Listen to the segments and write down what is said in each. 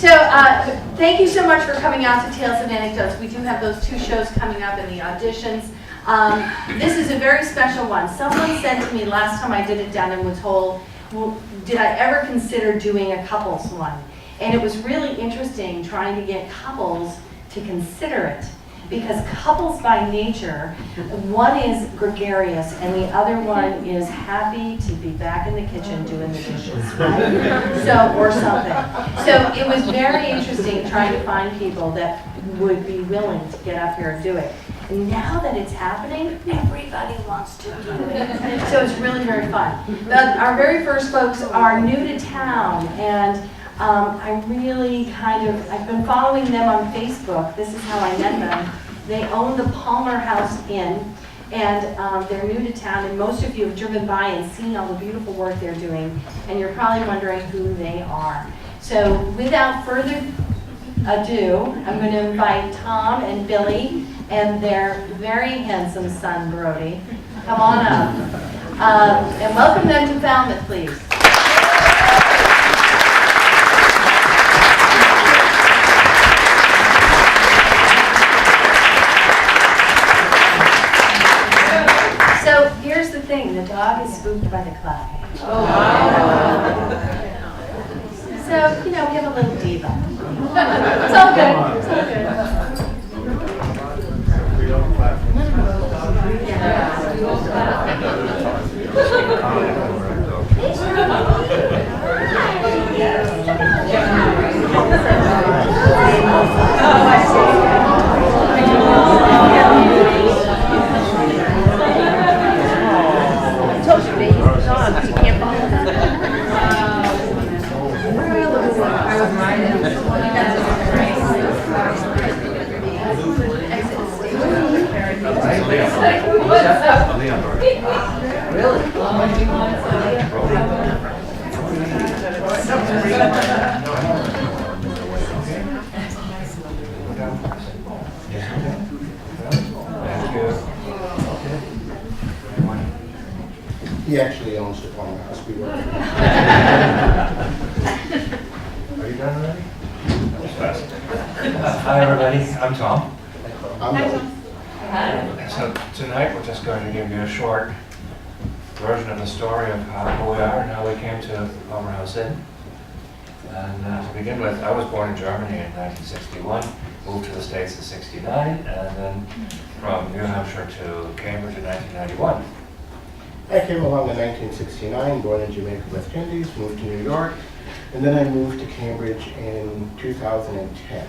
So thank you so much for coming out to Tales and Anecdotes. We do have those 2 shows coming up in the auditions. This is a very special one. Someone said to me last time I did it down in Woods Hole, well, did I ever consider doing a couples one? And it was really interesting trying to get couples to consider it. Because couples by nature, one is gregarious and the other one is happy to be back in the kitchen doing the dishes, right? So, or something. So it was very interesting trying to find people that would be willing to get up here and do it. And now that it's happening, everybody wants to do it. So it's really very fun. Our very first folks are new to town, and I've been following them on Facebook. This is how I met them. They own the Palmer House Inn, and they're new to town, and most of you have driven by and seen all the beautiful work they're doing, and you're probably wondering who they are. So without further ado, I'm going to invite Tom and Billy and their very handsome son, Brody. Come on up. And welcome them to Falmouth, please. So here's the thing, the dog is spooked by the cloud. So, we have a little diva. It's all good. It's all good. He actually owns the Palmer House. We work. Are you done already? That was fast. Hi everybody, I'm Tom. I'm Billy. So tonight we're just going to give you a short version of the story of who we are and how we came to Palmer House Inn. And to begin with, I was born in Germany in 1961, moved to the States in '69, and then from New Hampshire to Cambridge in 1991. I came along in 1969, born in Jamaica, West Indies, moved to New York, and then I moved to Cambridge in 2010.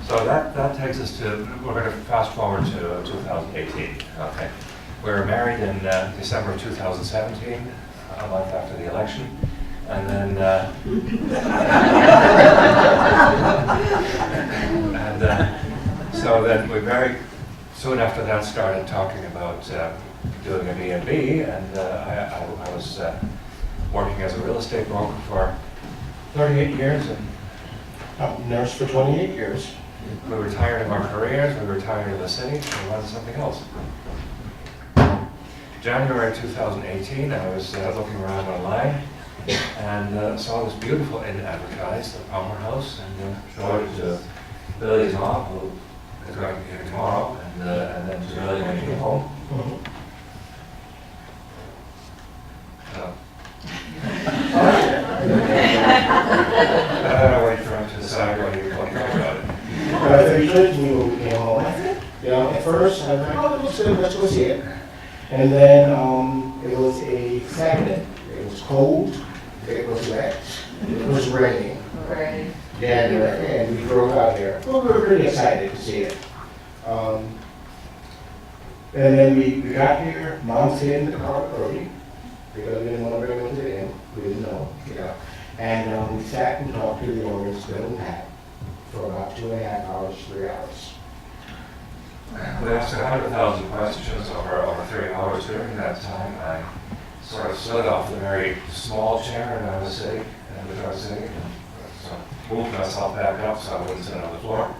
So that takes us to, we're going to fast forward to 2018. Okay, we were married in December of 2017, a month after the election, and then so then we very soon after that started talking about doing a B&B, and I was working as a real estate broker for 38 years, and I've nursed for 28 years. we were tired of our careers, we were tired of the city, so we wanted something else. January 2018, I was looking around online and saw this beautiful inn advertised, the Palmer House, and showed it to Billy's mom, who is going to be here tomorrow, and then to Billy when he came home. I wait for him to decide what he wants about it. He showed it to me when we came home. At first I was like, oh, it looks good, let's go see it. And then it was a Saturday. It was cold, it was wet, it was raining. Right. And we drove out there. Well, we were pretty excited to see it. And then we got here, Mom stayed in the car early because we didn't want to bring them to the inn. We didn't know, And we sat and talked to the owners, Bill and Pat, for about 2.5 hours, 3 hours. We asked 100,000 questions over 3 hours. During that time, I sort of slid off the very small chair and I was sitting, and so moved myself back up so I wouldn't sit on the floor.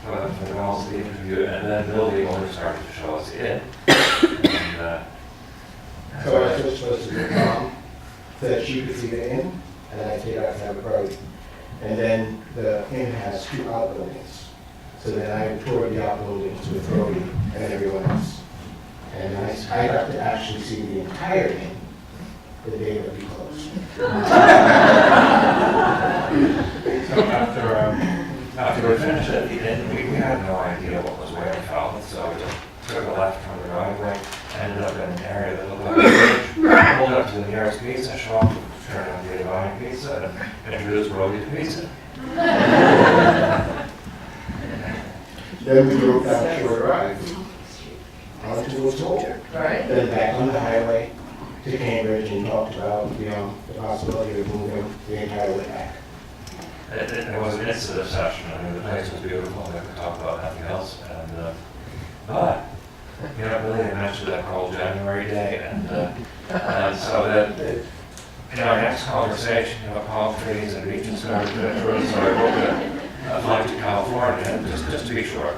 for the balance of the interview, and then Bill, the owner, started to show us in. And, So I was supposed to be mom, so that she could see the inn, and then I take out to have a party. And then the inn has 2 outbuildings. So then I toured the outbuildings with Rody and everyone else. And I got to actually see the entire inn the day that we closed. So after we finished at the inn, we had no idea what was where in Falmouth, so we just took a left from the driveway, ended up in an area that looked like a village, pulled up to the nearest pizza shop, turned on the Divine Pizza, and introduced Rody to pizza. Then we drove down Shore Drive, onto Woods Hole. Right. Then back on the highway to Cambridge and talked about, the possibility of moving the entire way back. It was an incident session. I mean, the place was beautiful, and we could talk about nothing else. And but Billy had mentioned that cold January day, and so that in our next conversation, palm trees and beaches started to occur. So I booked a flight to California, just to be sure.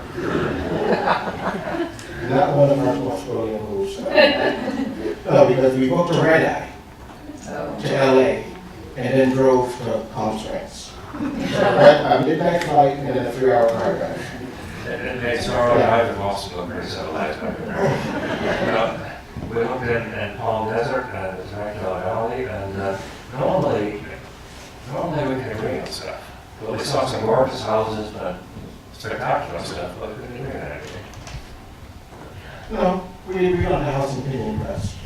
Not one of our most brilliant moves. No, because we booked a red eye to LA and then drove to Palm Springs. A midnight flight and then a 3-hour car ride. It made Sorrow Drive in Boston look pretty civilized. We looked in Palm Desert and the Temecula Valley, and normally we can agree on stuff. Well, we saw some gorgeous houses, but spectacular stuff, but we didn't agree on anything. No, we don't have house in Pinyon Crest.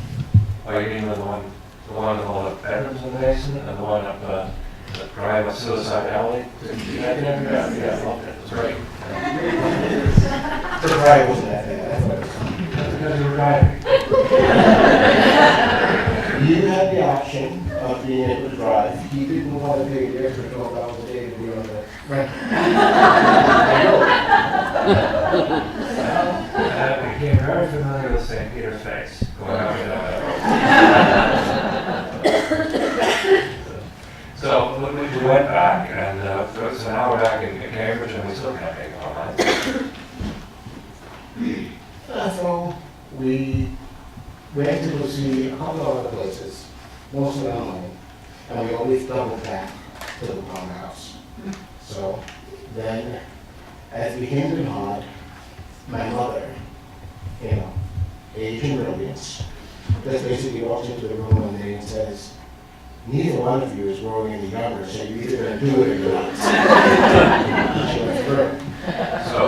Oh, you mean the one with all the bedrooms in the basement, and the one up the drive up Suicide Alley? Yeah, I loved it. It was great. The drive wasn't that bad. I thought it was. That's because you were driving. You had the option of being able to drive. He didn't want to pay the extra $12 a day to be on the rent. I became very familiar with St. Peter's Face going up and down that road. So we went back, and it was an hour back in Cambridge, and we still can't make it online. So we went to go see a couple of other places, mostly online, and we always doubled back to the farmhouse. So then, as we came to Hart, my mother, Asian brilliance, just basically walks into the room one day and says, "Neither one of you is growing any younger, so you're either going to do it or you're not." She was firm. So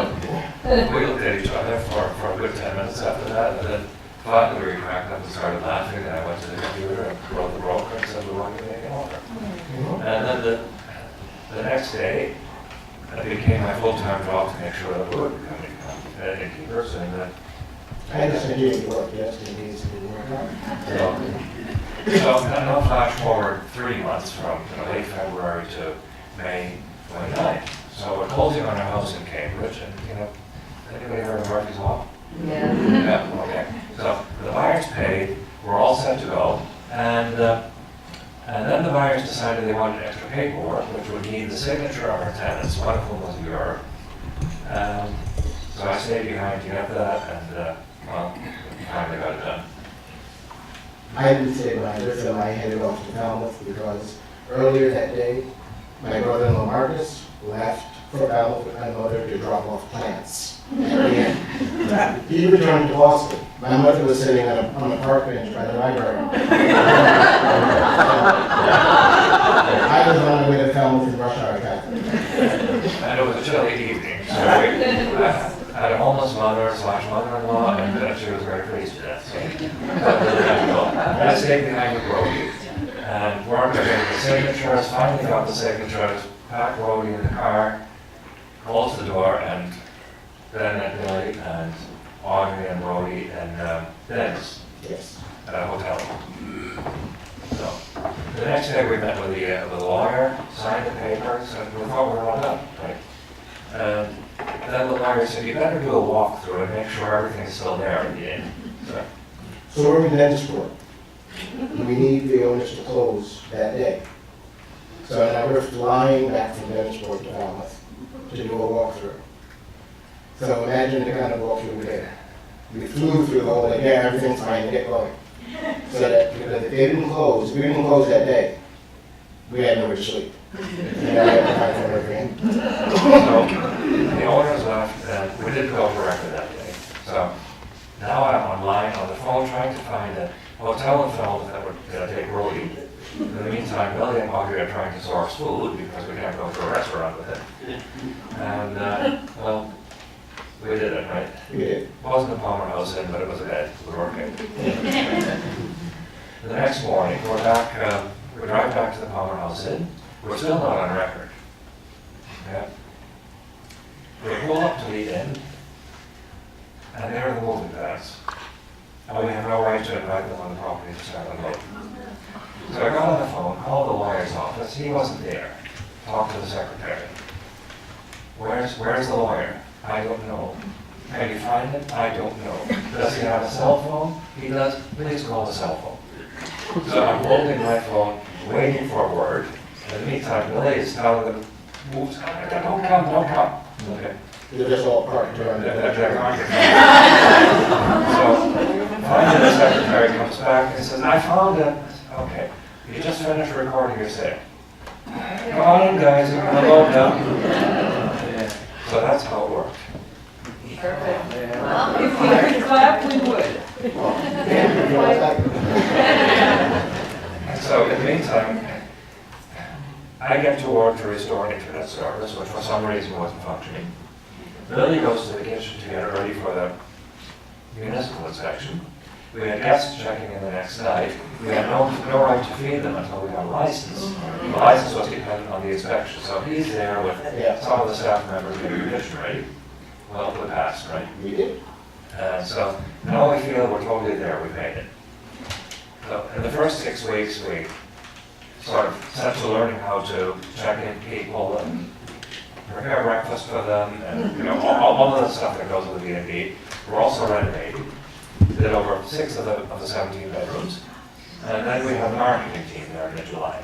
we looked at each other for a good 10 minutes after that, and then finally we cracked up and started laughing, and I went to the computer and wrote the broker and said we wanted to make an offer. And then the next day, it became my full-time job to make sure that we would become an innkeepers, and I had to send you to work yesterday, it didn't work out. so now flash forward 3 months from late February to May 29th. So we're closing on our house in Cambridge, and anybody heard of Murphy's Law? Yeah. Yeah, okay. So the buyers paid, we're all set to go, and then the buyers decided they wanted extra paperwork, which would need the signature of our tenants, one of whom was a Europe. So I stayed behind to get that, and finally got it done. I didn't say behind her, so I headed off to Falmouth because earlier that day, my brother-in-law Marcus left for Falmouth with my mother to drop off plants. And he returned to Boston. My mother was sitting on a park bench by the library. I was on my way to Falmouth in rush hour traffic. And it was a chilly evening, so I had a homeless mother/mother-in-law, and she was very pleased with that. So I stayed behind with Rody, and worked on getting the signatures, finally got the signatures, packed Rody in the car, closed the door, and then met Billy and Audrey and Rody and Dennis Yes. at a hotel. So the next day we met with the lawyer, signed the papers, and we thought we were all done, right? And then the lawyer said, you better do a walkthrough and make sure everything's still there at the end. So we're in Dennisport. We need the owners to close that day. So now we're flying back from Dennisport to Falmouth to do a walkthrough. So imagine the kind of walk we did. We flew through the whole, like, yeah, everything's fine, get going. So that, because if they didn't close, if we didn't close that day, we had nowhere to sleep. And then we had to find somewhere again. So the owners left, and we didn't go for record that day. So now I'm online on the phone trying to find a hotel in Felton that would take Brody. In the meantime, Billy and Audrey are trying to source food because we can't go to a restaurant with it. And, well, we did it, right? We did. It wasn't a Palmer House Inn, but it was a bed. We were okay. The next morning, we're back, we drive back to the Palmer House Inn. We're still not on record. Yeah. We pull up to the inn, and they're the moving vans. And we have no right to invite them on the property to start unloading. So I got on the phone, called the lawyer's office. He wasn't there. Talked to the secretary. Where's the lawyer? I don't know. Can you find him? I don't know. Does he have a cell phone? He does. Please call the cell phone. So I'm holding my phone, waiting for a word. In the meantime, Billy is telling them, don't come. Okay. They're just all parked around They're there. arguing. So finally the secretary comes back and says, I found him. Okay, you just finished recording your sale. Come on in, guys, you're gonna load now. So that's how it worked. Perfect. Well, if we could clap, we would. So in the meantime, I get to work to restore internet service, which for some reason wasn't functioning. Lily goes to the kitchen to get ready for the municipal inspection. We had guests checking in the next night. We had no right to feed them until we got a license. The license was dependent on the inspection, so he's there with some of the staff members getting the kitchen ready. Well, we passed, right? We did. And so now we feel we're totally there, we've made it. So in the first 6 weeks, we sort of set to learning how to check in people and prepare breakfast for them, and all of the stuff that goes with the B&B. We're also renovating. We did over 6 of the 17 bedrooms. And then we had a marketing team there in July.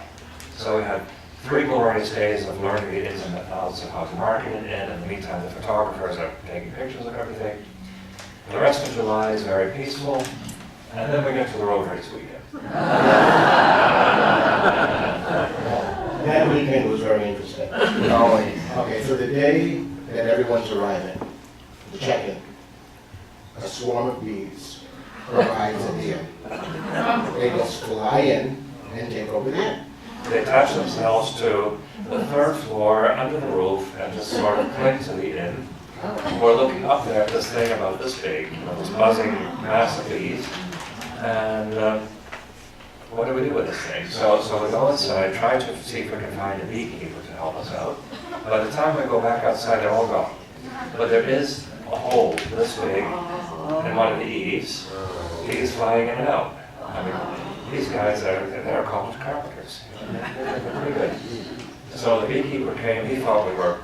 So we had 3 glorious days of learning the ins and outs of how to market it, and in the meantime the photographers are taking pictures of everything. The rest of July is very peaceful, and then we get to the road race weekend. That weekend was very interesting. Okay, so the day that everyone's arriving, the check-in, a swarm of bees arrives at the inn. They just fly in and take over the inn. They attach themselves to the 3rd floor under the roof and just sort of cling to the inn. We're looking up there at this thing about this big, this buzzing mass of bees, and what do we do with this thing? So we go inside, try to see if we can find a beekeeper to help us out. By the time we go back outside, they're all gone. But there is a hole this big in one of the eaves. Bees flying in and out. I mean, these guys they're called carpenters. They're pretty good. So the beekeeper came. He thought we were,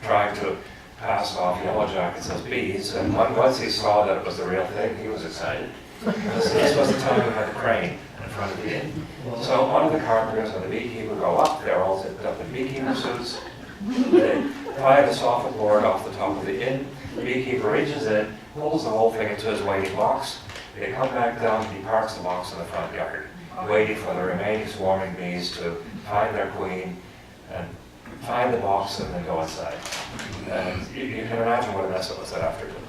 trying to pass off yellow jackets as bees. And once he saw that it was the real thing, he was excited. This was the time we had the crane in front of the inn. So one of the carpenters and the beekeeper go up. They're all zipped up in beekeeper suits. They pry the soffit board off the top of the inn. The beekeeper reaches in, pulls the whole thing into his waiting box. They come back down and he parks the box in the front yard, waiting for the remaining swarming bees to find their queen and find the box and then go inside. And you can imagine what a mess it was that afternoon,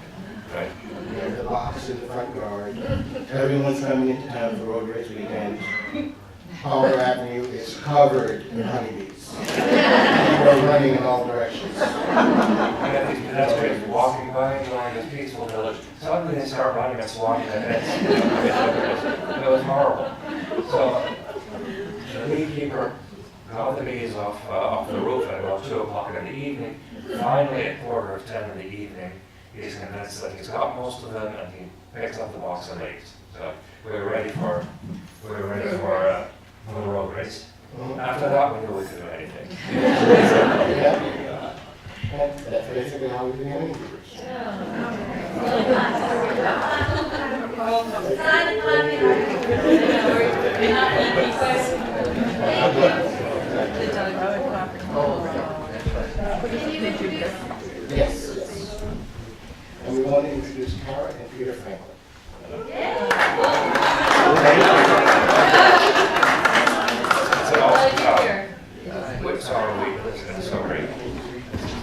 right? There's the box in the front yard. Everyone's coming into town for road race weekend. Palmer Avenue is covered in honeybees. People are running in all directions. We had these pedestrians walking by during this peaceful village. Suddenly they start running and swatting their heads. It was horrible. So the beekeeper got the bees off the roof at about 2 o'clock in the evening. Finally, at 9:45 in the evening, he's convinced that he's got most of them, and he picks up the box and leaves. So we were ready for the road race. After that, we knew we could do anything. Yeah. That's basically how we do Anecdotes. Yes. introduce Kara and Peter Franklin. What summer we lived in Surrey. It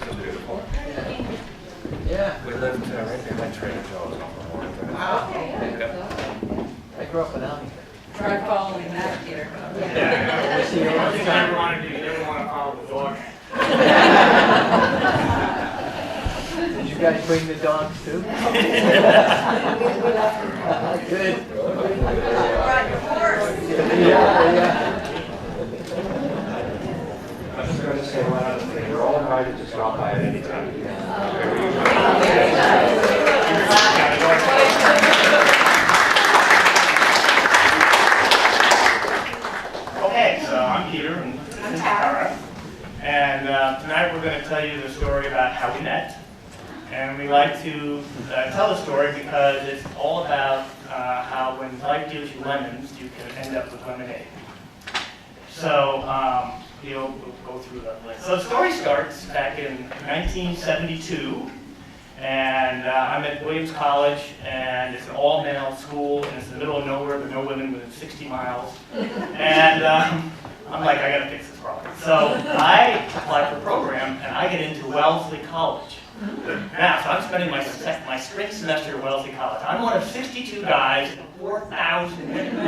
was beautiful. Yeah. We lived right behind Trader Joe's on the morning. Wow. I grew up in Allentown. Try following that, Peter. Yeah. See you all the time. never want to do, you never want to follow the dog. Did you guys bring the dogs too? Good. Yeah. I'm just going to say one other thing. You're all invited to stop by at any time. Okay, so I'm Peter and this is Tara. And tonight we're going to tell you the story about how we met. And we like to tell the story because it's all about how when life deals you lemons, you can end up with lemonade. So we'll go through the list. So the story starts back in 1972. And I'm at Williams College, and it's an all-male school, and it's in the middle of nowhere, but no women within 60 miles. And I'm like, I gotta fix this problem. So I apply for a program, and I get into Wellesley College. Now, so I'm spending my spring semester at Wellesley College. I'm one of 62 guys and 4,000 women.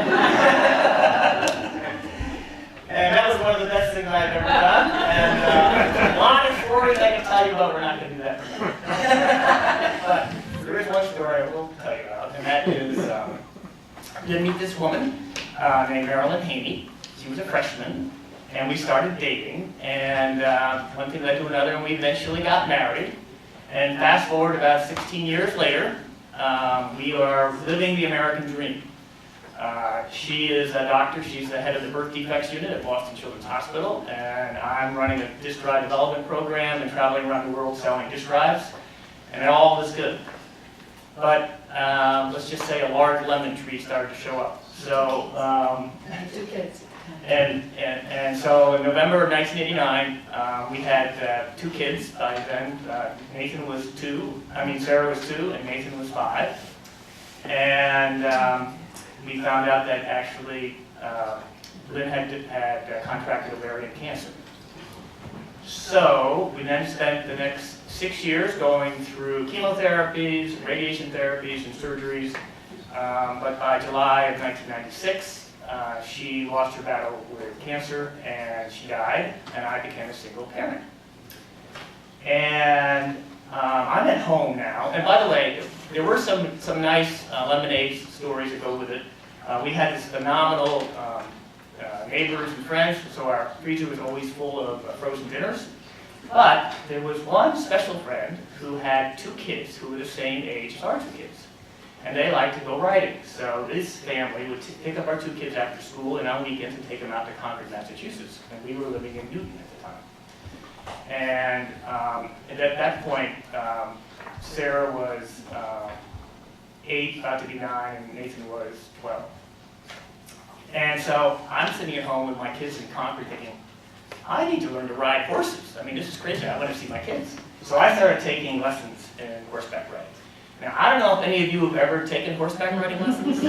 And that was one of the best things I've ever done. And a lot of stories I can tell you about. We're not going to do that tonight. But there is one story I will tell you about, and that is I did meet this woman named Marilyn Haney. She was a freshman, and we started dating. And one thing led to another, and we eventually got married. And fast forward about 16 years later, we are living the American dream. She is a doctor. She's the head of the birth defects unit at Boston Children's Hospital, and I'm running a disk drive development program and traveling around the world selling disk drives, and all is good. But let's just say a large lemon tree started to show up. So, 2 kids. and so in November of 1989, we had 2 kids by then. Sarah was 2, and Nathan was 5. And we found out that actually Lynn had contracted ovarian cancer. So we then spent the next 6 years going through chemotherapies, radiation therapies, and surgeries. But by July of 1996, she lost her battle with cancer and she died, and I became a single parent. And I'm at home now. And by the way, there were some nice lemonade stories that go with it. We had this phenomenal neighbors and friends, so our freezer was always full of frozen dinners. But there was one special friend who had 2 kids who were the same age as our 2 kids. And they liked to go riding. So this family would pick up our 2 kids after school and on weekends and take them out to Concord, Massachusetts. And we were living in Newton at the time. And at that point, Sarah was 8, about to be 9, and Nathan was 12. And so I'm sitting at home with my kids in Concord thinking, I need to learn to ride horses. I mean, this is crazy. I want to see my kids. So I started taking lessons in horseback riding. Now, I don't know if any of you have ever taken horseback riding lessons.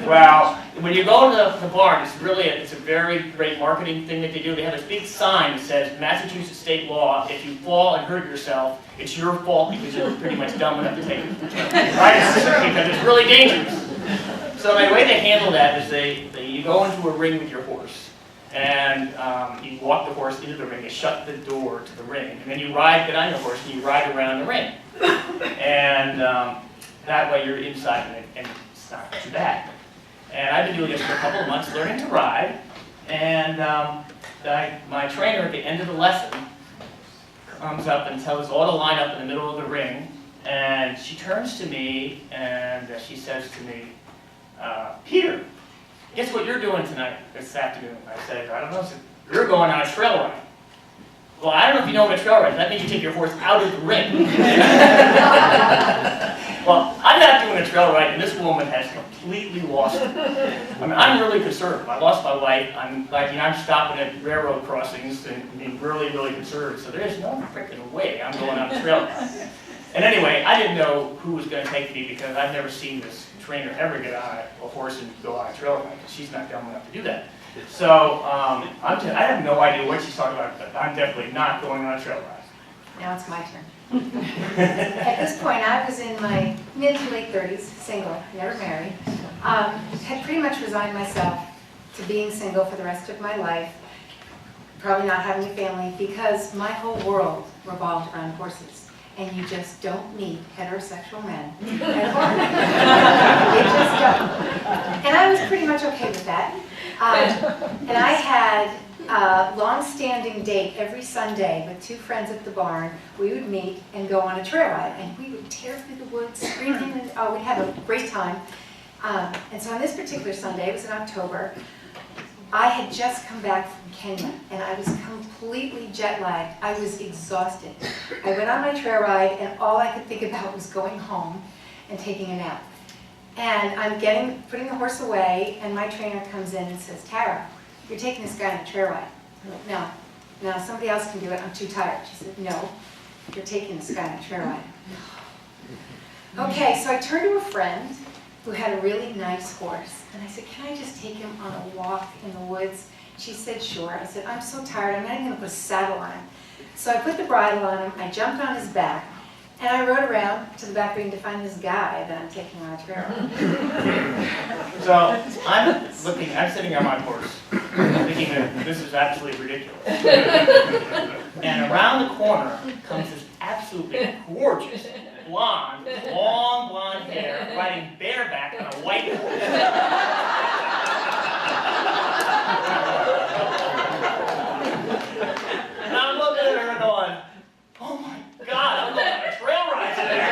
Well, when you go to the barn, it's a very great marketing thing that they do. They have this big sign that says, Massachusetts state law, if you fall and hurt yourself, it's your fault because you're pretty much dumb enough to take it. Right? Because it's really dangerous. So the way they handle that is you go into a ring with your horse, and you walk the horse into the ring, you shut the door to the ring, and then you get on your horse and you ride around the ring. And that way you're inside and it's not too bad. And I've been doing this for a couple of months, learning to ride, and my trainer at the end of the lesson comes up and tells us all to line up in the middle of the ring, and she turns to me and she says to me, Peter, guess what you're doing tonight, this afternoon? I said, I don't know. She said, you're going on a trail ride. Well, I don't know if you know what a trail ride is. That means you take your horse out of the ring. Well, I'm not doing a trail ride, and this woman has completely lost it. I mean, I'm really conservative. I lost my wife. I'm stopping at railroad crossings and being really, really conservative. So there's no freaking way I'm going on a trail ride. And anyway, I didn't know who was going to take me because I've never seen this trainer ever get on a horse and go on a trail ride because she's not dumb enough to do that. So I have no idea what she's talking about, but I'm definitely not going on a trail ride. Now it's my turn. At this point, I was in my mid to late 30s, single, never married. Had pretty much resigned myself to being single for the rest of my life, probably not having a family, because my whole world revolved around horses. And you just don't meet heterosexual men at home. You just don't. And I was pretty much okay with that. And I had a long-standing date every Sunday with 2 friends at the barn. We would meet and go on a trail ride, and we would tear through the woods, screaming, and we'd have a great time. And so on this particular Sunday, it was in October, I had just come back from Kenya, and I was completely jet-lagged. I was exhausted. I went on my trail ride, and all I could think about was going home and taking a nap. And I'm putting the horse away, and my trainer comes in and says, "Tara, you're taking this guy on a trail ride." I'm like, no, somebody else can do it. I'm too tired. She said, "No, you're taking this guy on a trail ride." Okay, so I turned to a friend who had a really nice horse, and I said, "Can I just take him on a walk in the woods?" She said, "Sure." I said, "I'm so tired, I'm not even going to put a saddle on him." So I put the bridle on him, I jumped on his back, and I rode around to the back ring to find this guy that I'm taking on a trail ride. So I'm sitting on my horse, thinking that this is absolutely ridiculous. And around the corner comes this absolutely gorgeous blonde, long blonde hair, riding bareback on a white horse. And I'm looking at her going, "Oh my God, I'm going on a trail ride today."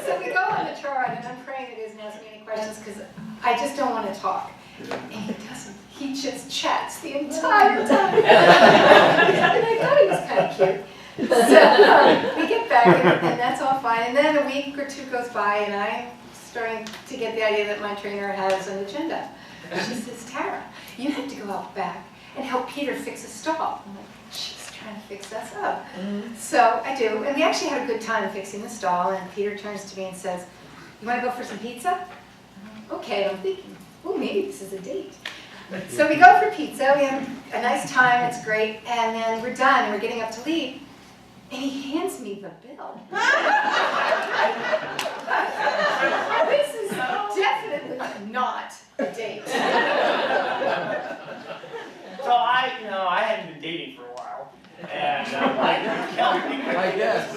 So we go on the trail ride, and I'm praying that he doesn't ask me any questions because I just don't want to talk. And he doesn't. He just chats the entire time. And I thought he was kind of cute. So we get back, and that's all fine. And then a week or 2 goes by, and I'm starting to get the idea that my trainer has an agenda. She says, "Tara, you have to go out back and help Peter fix a stall." I'm like, she's trying to fix us up. So I do, and we actually had a good time fixing the stall, and Peter turns to me and says, "You want to go for some pizza?" Okay, I'm thinking, oh, maybe this is a date. So we go for pizza, we have a nice time, it's great, and then we're done, and we're getting up to leave, and he hands me the bill. This is definitely not a date. So I hadn't been dating for a while, and I guess.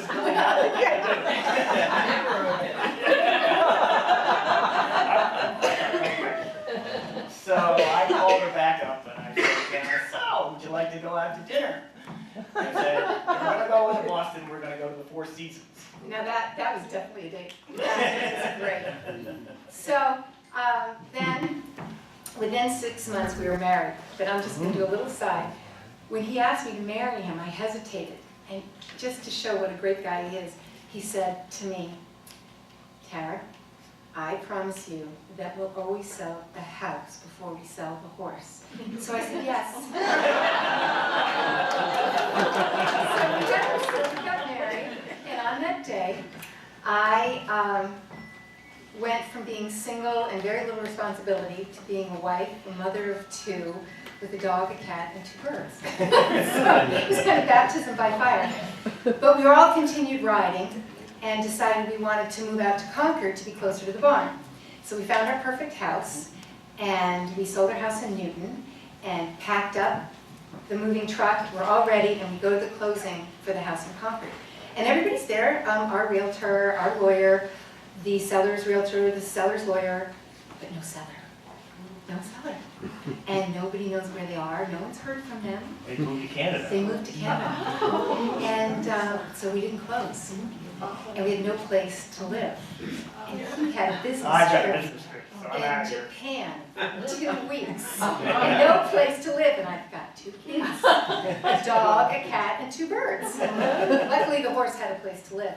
So I called her back up and I said, "So, would you like to go out to dinner?" I said, "We're going to go to Boston, we're going to go to the Four Seasons." Now that was definitely a date. That was great. So then, within 6 months we were married, but I'm just going to do a little aside. When he asked me to marry him, I hesitated, and just to show what a great guy he is, he said to me, "Tara, I promise you that we'll always sell the house before we sell the horse." So I said, "Yes." So we got married, and on that day, I went from being single and very little responsibility to being a wife, a mother of 2, with a dog, a cat, and 2 birds. So it was kind of baptism by fire. But we all continued riding, and decided we wanted to move out to Concord to be closer to the barn. So we found our perfect house, and we sold our house in Newton, and packed up the moving truck. We're all ready, and we go to the closing for the house in Concord. And everybody's there, our realtor, our lawyer, the seller's realtor, the seller's lawyer, but no seller. No seller. And nobody knows where they are. No one's heard from them. They moved to Canada. They moved to Canada. And so we didn't close. And we had no place to live. And he had a business I've got a trip. business trip. So I'm in out of here. Japan for 2 weeks. No place to live, and I've got 2 kids, a dog, a cat, and 2 birds. Luckily, the horse had a place to live.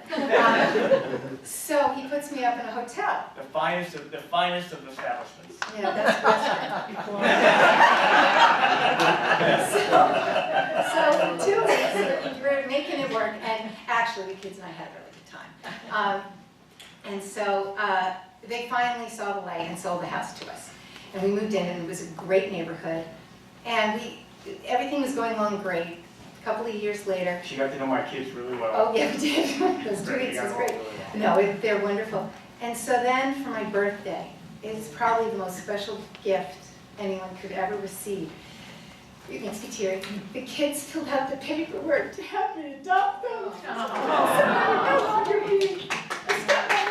So he puts me up in a hotel. The finest of establishments. Yeah, that's right. So for 2 weeks, we were making it work, and actually the kids and I had a really good time. And so they finally saw the light and sold the house to us. And we moved in, and it was a great neighborhood. And everything was going along great. A couple of years later, She got to know my kids really well. oh yeah, we did. Those 2 weeks was great. No, they're wonderful. And so then for my birthday, it's probably the most special gift anyone could ever receive. It makes me teary. The kids filled out the paperwork to have me adopt them. So I would no longer be a stepmother.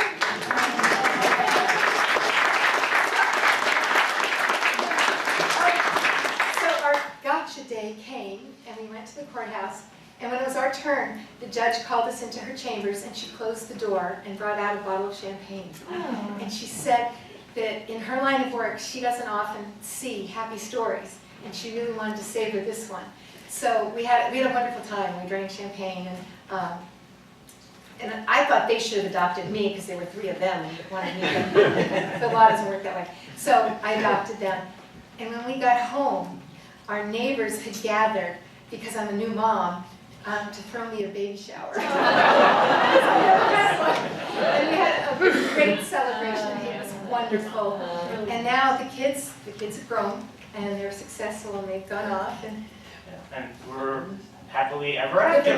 So our gotcha day came, and we went to the courthouse. And when it was our turn, the judge called us into her chambers, and she closed the door and brought out a bottle of champagne. Oh. And she said that in her line of work, she doesn't often see happy stories, and she really wanted to savor this one. So we had a wonderful time. We drank champagne, and I thought they should have adopted me because there were 3 of them and one of me, but the law doesn't work that way. So I adopted them. And when we got home, our neighbors had gathered, because I'm a new mom, to throw me a baby shower. And we had a great celebration. It was wonderful. And now the kids have grown, and they're successful, and they've gone off. And we're happily ever after.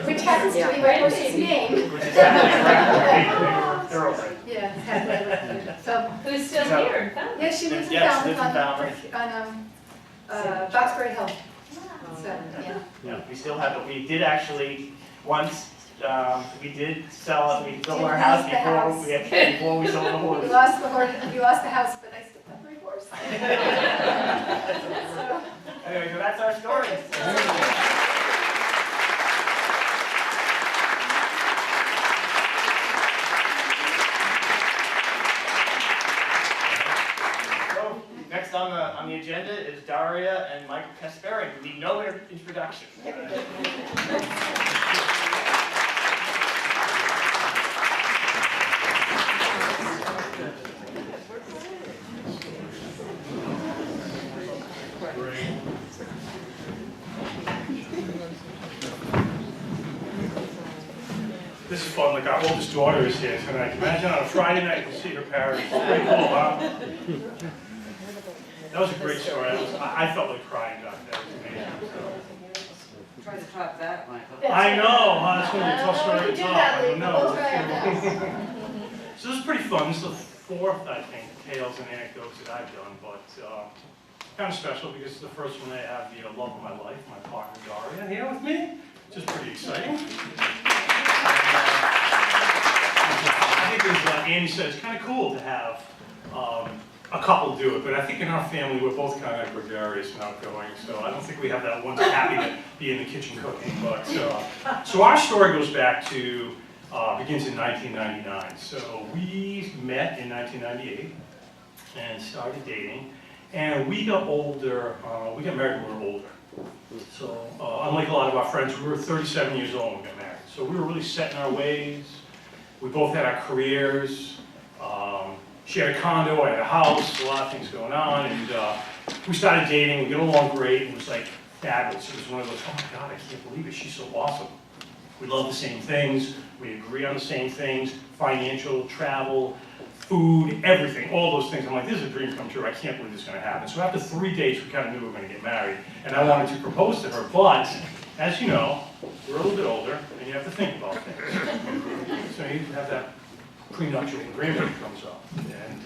which happens to be my horse's name. Which is happily ever after. They're over. Yeah, happily ever after. So, Who's still So- here? yeah, she lives in Yes, she Falmouth lives in on Boxbury Hill. So, yeah. Yeah, we still have it. We did actually once. We did sell it. We built our house before we sold the horse. We lost the horse, we lost the house, but I still have my horse. So, Anyway, so that's our story. So, next on the agenda is Daria and Michael Kasparian, who need no introduction. This is fun, like our oldest daughter is here tonight. Imagine on a Friday night to see her parents. Pretty cool, huh? That was a great story. I felt like crying back then. It was amazing. Try to top that, Michael. I know, huh? It's going to be a tough story to do top. that, I don't Lee. We'll try our know. So this is pretty fun. This is the 4th, I think, Tales and Anecdotes that I've done, but kind of special because it's the first one I have the love of my life, my partner Daria, here with me, which is pretty exciting. I think, as Andy said, it's kind of cool to have a couple do it, but I think in our family we're both kind of gregarious and outgoing, so I don't think we have that one happy to be in the kitchen cooking. But so our story goes back to begins in 1999. So we met in 1998 and started dating, and we got older. We got married when we were older. So unlike a lot of our friends, we were 37 years old when we got married. So we were really set in our ways. We both had our careers. She had a condo, I had a house, a lot of things going on, and we started dating. We got along great. It was like fabulous. It was one of those, oh my God, I can't believe it. She's so awesome. We love the same things. We agree on the same things: financial, travel, food, everything, all those things. I'm like, this is a dream come true. I can't believe this is going to happen. So after 3 dates, we kind of knew we were going to get married, and I wanted to propose to her. But as you know, we're a little bit older, and you have to think about things. So you have that prenuptial agreement comes up, and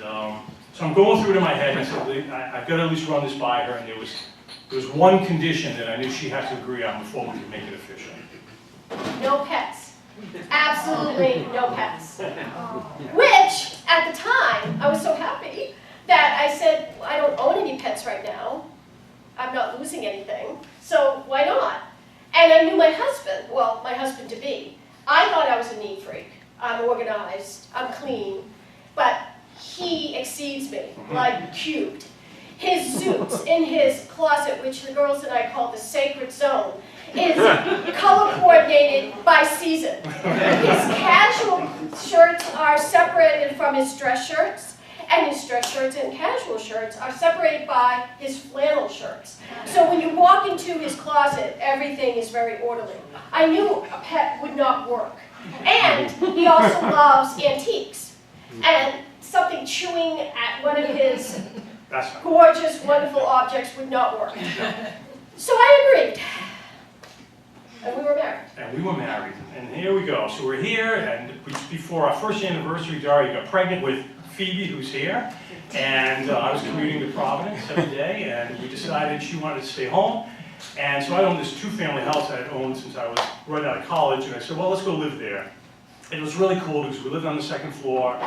so I'm going through it in my head. And I said, I've got to at least run this by her. And there was one condition that I knew she had to agree on before we could make it official. No pets. Absolutely no pets. Which, at the time, I was so happy that I said, I don't own any pets right now. I'm not losing anything, so why not? And I knew my husband, well, my husband-to-be. I thought I was a neat freak. I'm organized, I'm clean, but he exceeds me, like cubed. His suits in his closet, which the girls and I call the sacred zone, is color coordinated by season. His casual shirts are separated from his dress shirts, and his dress shirts and casual shirts are separated by his flannel shirts. So when you walk into his closet, everything is very orderly. I knew a pet would not work. And he also loves antiques. And something chewing at one of his gorgeous, wonderful objects would not work. So I agreed. And we were married. And we were married. And here we go. So we're here, and before our first anniversary, Daria got pregnant with Phoebe, who's here. And I was commuting to Providence every day, and we decided she wanted to stay home. And so I owned this two-family house I had owned since I was right out of college, and I said, well, let's go live there. And it was really cool because we lived on the second floor,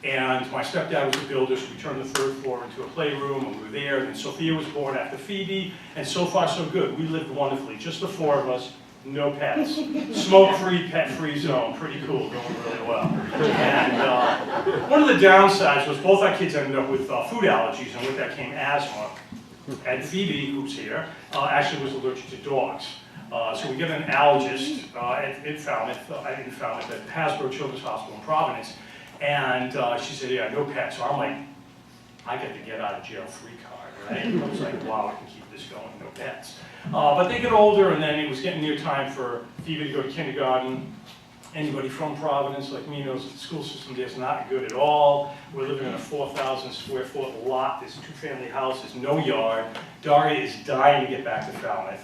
and my stepdad was a builder, so we turned the third floor into a playroom, and we were there. And then Sophia was born after Phoebe, and so far so good. We lived wonderfully, just the four of us, no pets. Smoke-free, pet-free zone, pretty cool, going really well. And one of the downsides was both our kids ended up with food allergies, and with that came asthma. And Phoebe, who's here, actually was allergic to dogs. So we get an allergist in Falmouth, at Hasbro Children's Hospital in Providence. And she said, yeah, no pets. So I'm like, I got the get out of jail free card, right? I was like, wow, I can keep this going, no pets. But they get older, and then it was getting near time for Phoebe to go to kindergarten. Anybody from Providence, like me, knows that the school system there is not good at all. We're living in a 4,000 square foot lot. There's a two-family house. There's no yard. Daria is dying to get back to Falmouth.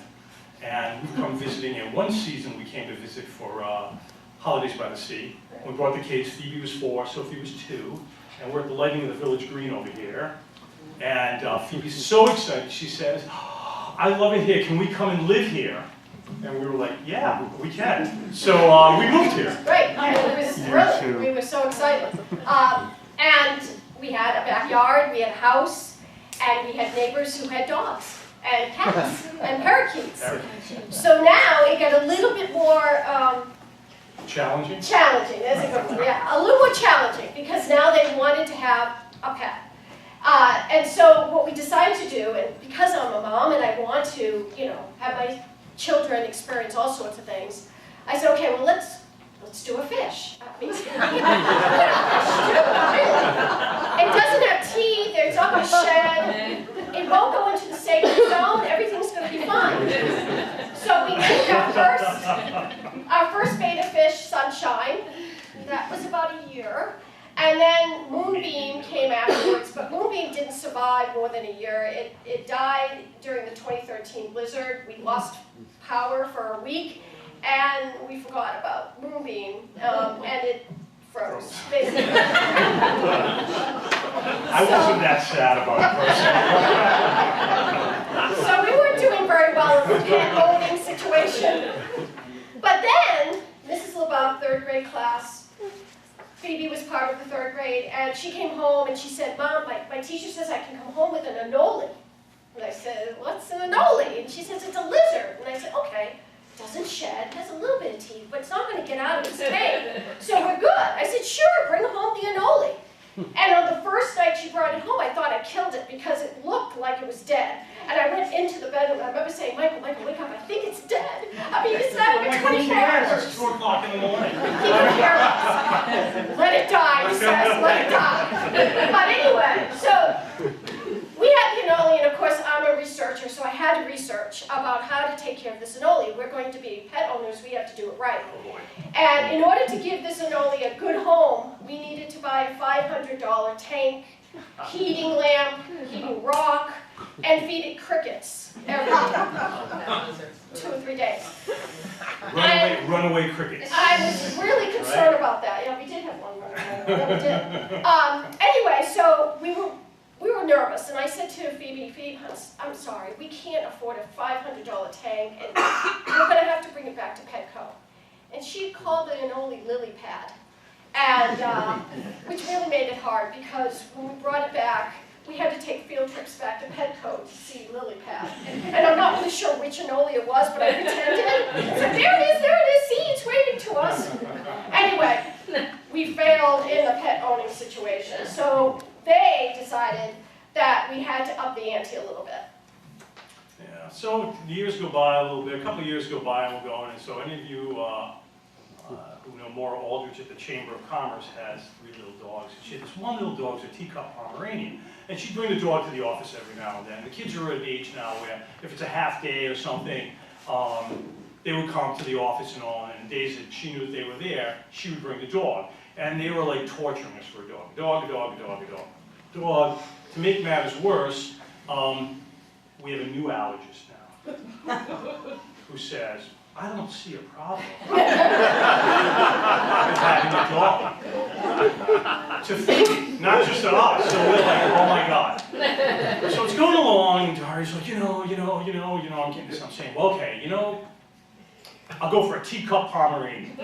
And we've come visiting. And one season we came to visit for Holidays by the Sea. We brought the kids. Phoebe was 4, Sophie was 2. And we're at the Lighting of the Village Green over here. And Phoebe's so excited. She says, oh, I love it here. Can we come and live here? And we were like, yeah, we can. So we moved here. Great, and it was brilliant. We were so excited. And we had a backyard, we had a house, and we had neighbors who had dogs and cats and parakeets. So now it got a little bit more challenging. Challenging, there's a good one. Yeah, a little more challenging because now they wanted to have a pet. And so what we decided to do, and because I'm a mom and I want to, have my children experience all sorts of things, I said, okay, well, let's do a fish. I mean, it doesn't have teeth, it's not going to shed, it won't go into the sacred zone, everything's going to be fine. So we named our first beta fish, Sunshine. That was about a year. And then Moonbeam came afterwards, but Moonbeam didn't survive more than a year. It died during the 2013 blizzard. We lost power for a week, and we forgot about Moonbeam, and it froze, basically. I wasn't that sad about it personally. So we weren't doing very well in the pet owning situation. But then, Mrs. LeBeouf, 3rd grade class, Phoebe was part of the 3rd grade, and she came home and she said, Mom, my teacher says I can come home with an anole. And I said, what's an anole? And she says, it's a lizard. And I said, okay, it doesn't shed, has a little bit of teeth, but it's not going to get out of its tank. So we're good. I said, sure, bring home the anole. And on the first night she brought it home, I thought I killed it because it looked like it was dead. And I went into the bedroom, and I remember saying, Michael, wake up, I think it's dead. I mean, it's not even 24 hours. It's 2 o'clock in the morning. He can hear us. Let it die, he says, let it die. But anyway, so we had the anole, and of course I'm a researcher, so I had to research about how to take care of this anole. We're going to be pet owners, we have to do it right. And in order to give this anole a good home, we needed to buy a $500 tank, heating lamp, heating rock, and feed it crickets every day, 2 or 3 days. Runaway crickets. I was really concerned about that. Yeah, we did have one runaway. Yeah, we did. Anyway, so we were nervous, and I said to Phoebe, I'm sorry, we can't afford a $500 tank, and we're going to have to bring it back to Petco. And she called it an only lily pad, and which really made it hard because when we brought it back, we had to take field trips back to Petco to see lily pad. And I'm not really sure which anole it was, but I pretended. I said, there it is, see, it's waving to us. Anyway, we failed in the pet owning situation. So they decided that we had to up the ante a little bit. Yeah, so years go by a little bit, a couple of years go by and we're going, and so any of you who know Maura Aldridge at the Chamber of Commerce has 3 little dogs. She had this one little dog, it's a teacup Pomeranian, and she'd bring the dog to the office every now and then. The kids are at an age now where if it's a half day or something, they would come to the office and all, and days that she knew that they were there, she would bring the dog. And they were like torturing us for a dog. Dog. To make matters worse, we have a new allergist now who says, I don't see a problem with having a dog. To Phoebe, not just to us. So we're like, oh my God. So it's going along, and Daria's like, I'm getting this. I'm saying, well, okay, I'll go for a teacup Pomeranian.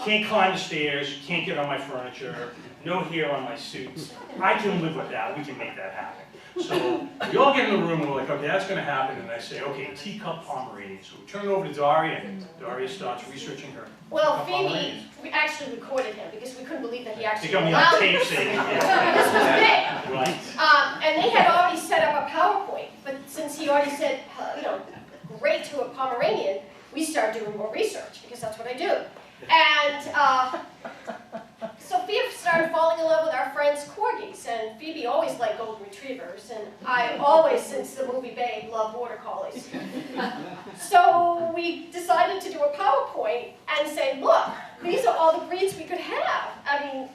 Can't climb the stairs, can't get on my furniture, no hair on my suits. I can live with that, we can make that happen. So we all get in the room and we're like, okay, that's going to happen. And I say, okay, teacup Pomeranian. So we turn it over to Daria, and Daria starts researching her. Well, teacup Phoebe, Pomeranians. we actually recorded him because we couldn't believe that he They actually got me on allowed tape this. saying, This was big. right. And they had already set up a PowerPoint, but since he already said, great to a Pomeranian, we started doing more research because that's what I do. And Sophia started falling in love with our friends corgis, and Phoebe always liked golden retrievers, and I always, since the movie Babe, love border collies. So we decided to do a PowerPoint and say, look, these are all the breeds we could have. I mean,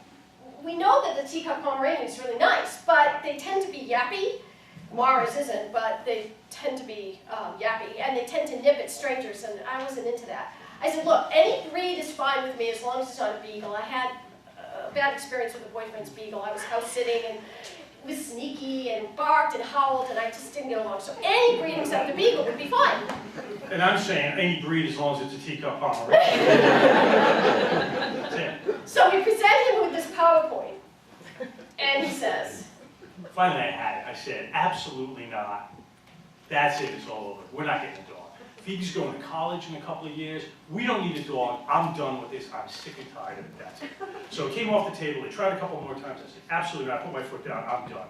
we know that the teacup Pomeranian is really nice, but they tend to be yappy. Mara's isn't, but they tend to be yappy, and they tend to nip at strangers, and I wasn't into that. I said, look, any breed is fine with me as long as it's not a beagle. I had a bad experience with a boyfriend's beagle. I was house sitting, and it was sneaky, and barked, and howled, and I just didn't get along. So any breed except a beagle would be fine. And I'm saying any breed as long as it's a teacup Pomeranian. That's it. So we presented him with this PowerPoint, and he says, Finally I had it. I said, absolutely not. That's it, it's all over. We're not getting a dog. Phoebe's going to college in a couple of years. We don't need a dog. I'm done with this. I'm sick and tired of it. That's it. So it came off the table. They tried a couple more times. I said, absolutely not. I put my foot down. I'm done.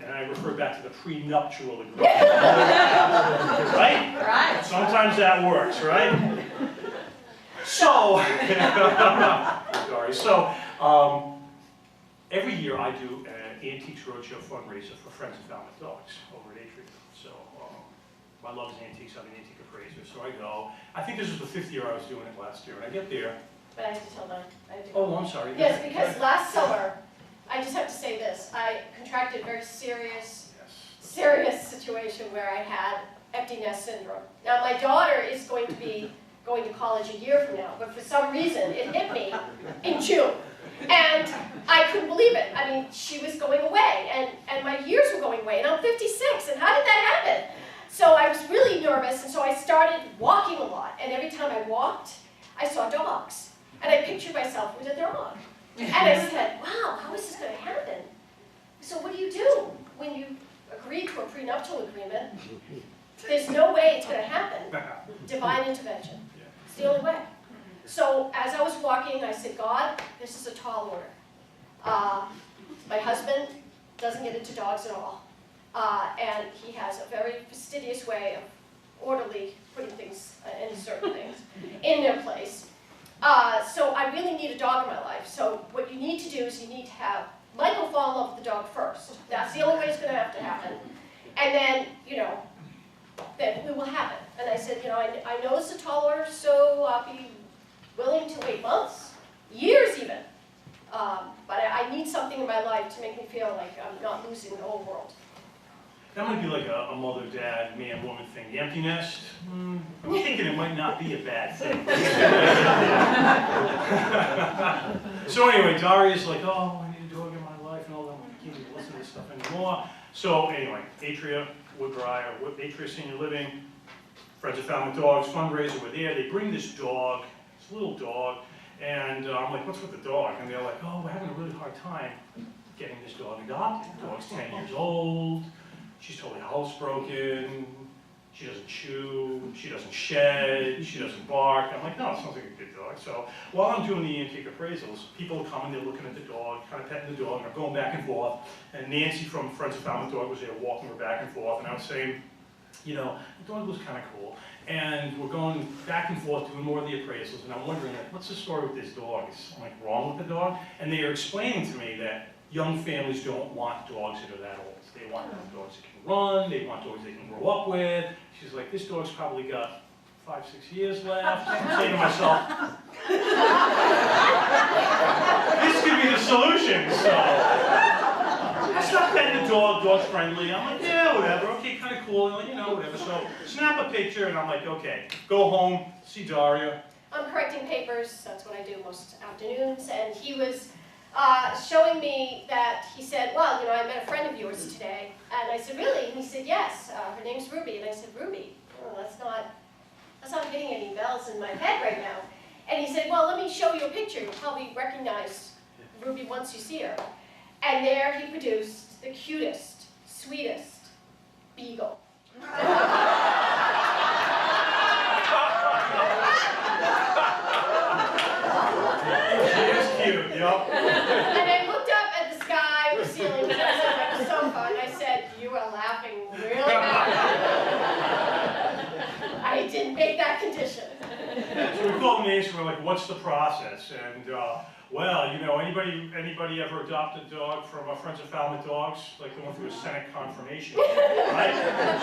And I refer back to the prenuptial agreement. Right? Right. Sometimes that works, right? So, sorry. Every year I do an Antiques Roadshow fundraiser for Friends and Family Dogs over at Atria. So my love is antiques. I'm an antique appraiser, so I go. I think this was the 5th year I was doing it last year, and I get there. but I have to tell them. Oh, I'm sorry. Yes, because last summer, I just have to say this, I contracted a very serious situation where I had empty nest syndrome. Now, my daughter is going to be going to college a year from now, but for some reason, it hit me in June. And I couldn't believe it. I mean, she was going away, and my years were going away, and I'm 56, and how did that happen? So I was really nervous, and so I started walking a lot, and every time I walked, I saw dogs. And I pictured myself with a dog. And I said, wow, how is this going to happen? So what do you do when you agree to a prenuptial agreement? There's no way it's going to happen. Divine intervention. It's the only way. So as I was walking, I said, God, this is a tall order. My husband doesn't get into dogs at all. And he has a very fastidious way of orderly putting things, and certain things, in their place. So I really need a dog in my life. So what you need to do is you need to have Michael fall in love with the dog first. That's the only way it's going to have to happen. And then, then we will have it. And I said, I know it's a tall order, so I'll be willing to wait months, years even. But I need something in my life to make me feel like I'm not losing the whole world. That might be like a mother, dad, man, woman thing. The empty nest, I'm thinking it might not be a bad thing. So anyway, Daria's like, oh, I need a dog in my life and all that. I can't even listen to this stuff anymore. So anyway, Atria, Woodbriar, Atria Senior Living, Friends of Family Dogs fundraiser, we're there. They bring this dog, this little dog, and I'm like, what's with the dog? And they're like, oh, we're having a really hard time getting this dog adopted. The dog's 10 years old. She's totally housebroken. She doesn't chew, she doesn't shed, she doesn't bark. I'm like, no, it sounds like a good dog. So while I'm doing the antique appraisals, people come and they're looking at the dog, kind of petting the dog, and they're going back and forth. And Nancy from Friends of Found the Dog was there walking her back and forth, and I was saying, you know, the dog was kind of cool. And we're going back and forth doing more of the appraisals, and I'm wondering, like, what's the story with this dog? Is something wrong with the dog? And they are explaining to me that young families don't want dogs that are that old. They want dogs that can run, they want dogs they can grow up with. She's like, this dog's probably got 5, 6 years left. I'm saying to myself, this could be the solution, so. I start petting the dog, dog's friendly. I'm like, yeah, whatever, okay, kind of cool, you know, whatever. So snap a picture, and I'm like, okay, go home, see Daria. I'm correcting papers, that's what I do most afternoons, and he was showing me that he said, well, you know, I met a friend of yours today. And I said, really? And he said, yes, her name's Ruby. And I said, Ruby? Oh, that's not hitting any bells in my head right now. And he said, well, let me show you a picture. You'll probably recognize Ruby once you see her. And there he produced the cutest, sweetest beagle. Cute, yep. And I looked up at the sky, the ceiling, and I was on the sofa, and I said, you are laughing really bad. I didn't make that condition. So we called Nancy and we're like, what's the process? And well, you know, anybody ever adopted a dog from our Friends of Falmouth Dogs? Like going through a Senate confirmation, right?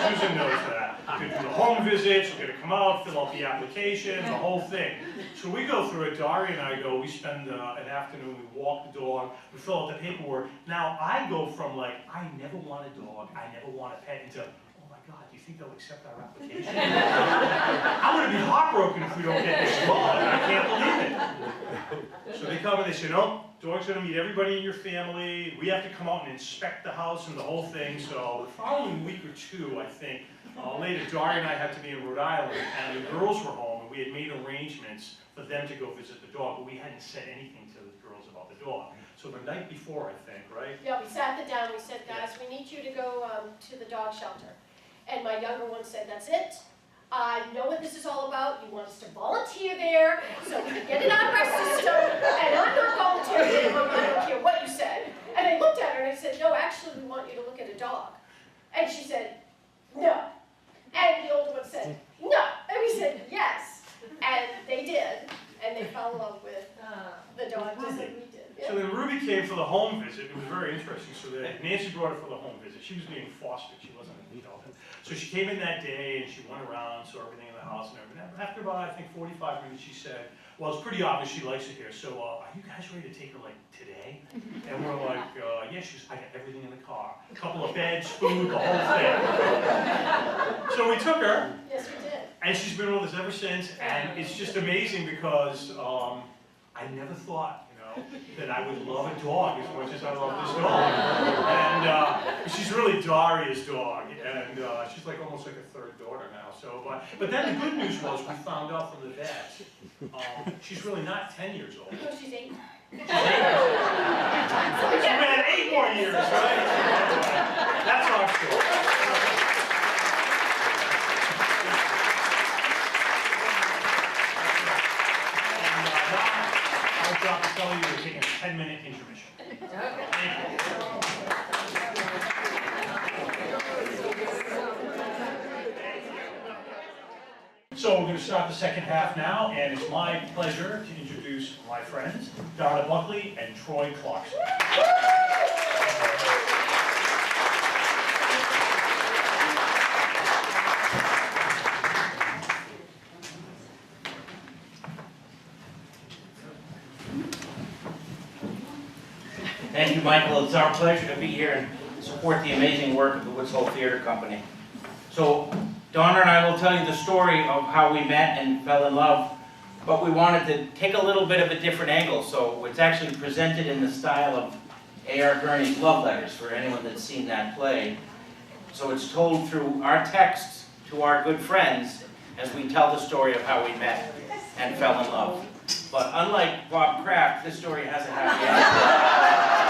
Susan knows that. We do the home visits, we're gonna come out, fill out the application, the whole thing. So we go through it, Daria and I go, we spend an afternoon, we walk the dog, we fill out the paperwork. Now I go from like, I never want a dog, I never want a pet, into, oh my God, do you think they'll accept our application? I'm gonna be heartbroken if we don't get this dog, I can't believe it. So they come and they say, no, dog's gonna meet everybody in your family, we have to come out and inspect the house and the whole thing. So the following week or two, I think, later, Daria and I had to be in Rhode Island, and the girls were home, and we had made arrangements for them to go visit the dog, but we hadn't said anything to the girls about the dog. So the night before, I think, right? Yeah, we sat them down, we said, guys, we need you to go to the dog shelter. And my younger one said, that's it. I know what this is all about. You want us to volunteer there so we can get it out of our system, and I'm not volunteering anymore, I don't care what you said. And I looked at her and I said, no, actually, we want you to look at a dog. And she said, no. And the older one said, no. And we said, yes. And they did. And they fell in love with the dog just like we did. Yeah. So then Ruby came for the home visit. It was very interesting. So that Nancy brought her for the home visit. She was being fostered. She wasn't a dog. So she came in that day and she went around, saw everything in the house and everything. After about, I think, 45 minutes, she said, well, it's pretty obvious she likes it here. So are you guys ready to take her like today? And we're like, yeah, she goes, I got everything in the car. A couple of beds, food, the whole thing. So we took her. Yes, we did. And she's been with us ever since. And it's just amazing because I never thought, that I would love a dog as much as I love this dog. And she's really Daria's dog, and she's like almost like a third daughter now. So, but then the good news was we found out from the vet, she's really not 10 years old. No, she's 8. She's been 8 more years, right? That's our story. I'll tell you we're taking a 10-minute intermission. Thank you. So we're going to start the second half now, and it's my pleasure to introduce my friends, Donna Buckley and Troy Clarkson. Thank you, Michael. It's our pleasure to be here and support the amazing work of the Woods Hole Theater Company. So, Donna and I will tell you the story of how we met and fell in love, but we wanted to take a little bit of a different angle, so it's actually presented in the style of A.R. Gurney's Love Letters, for anyone that's seen that play. So it's told through our texts to our good friends as we tell the story of how we met and fell in love. But unlike Bob Kraft, this story has a happy ending.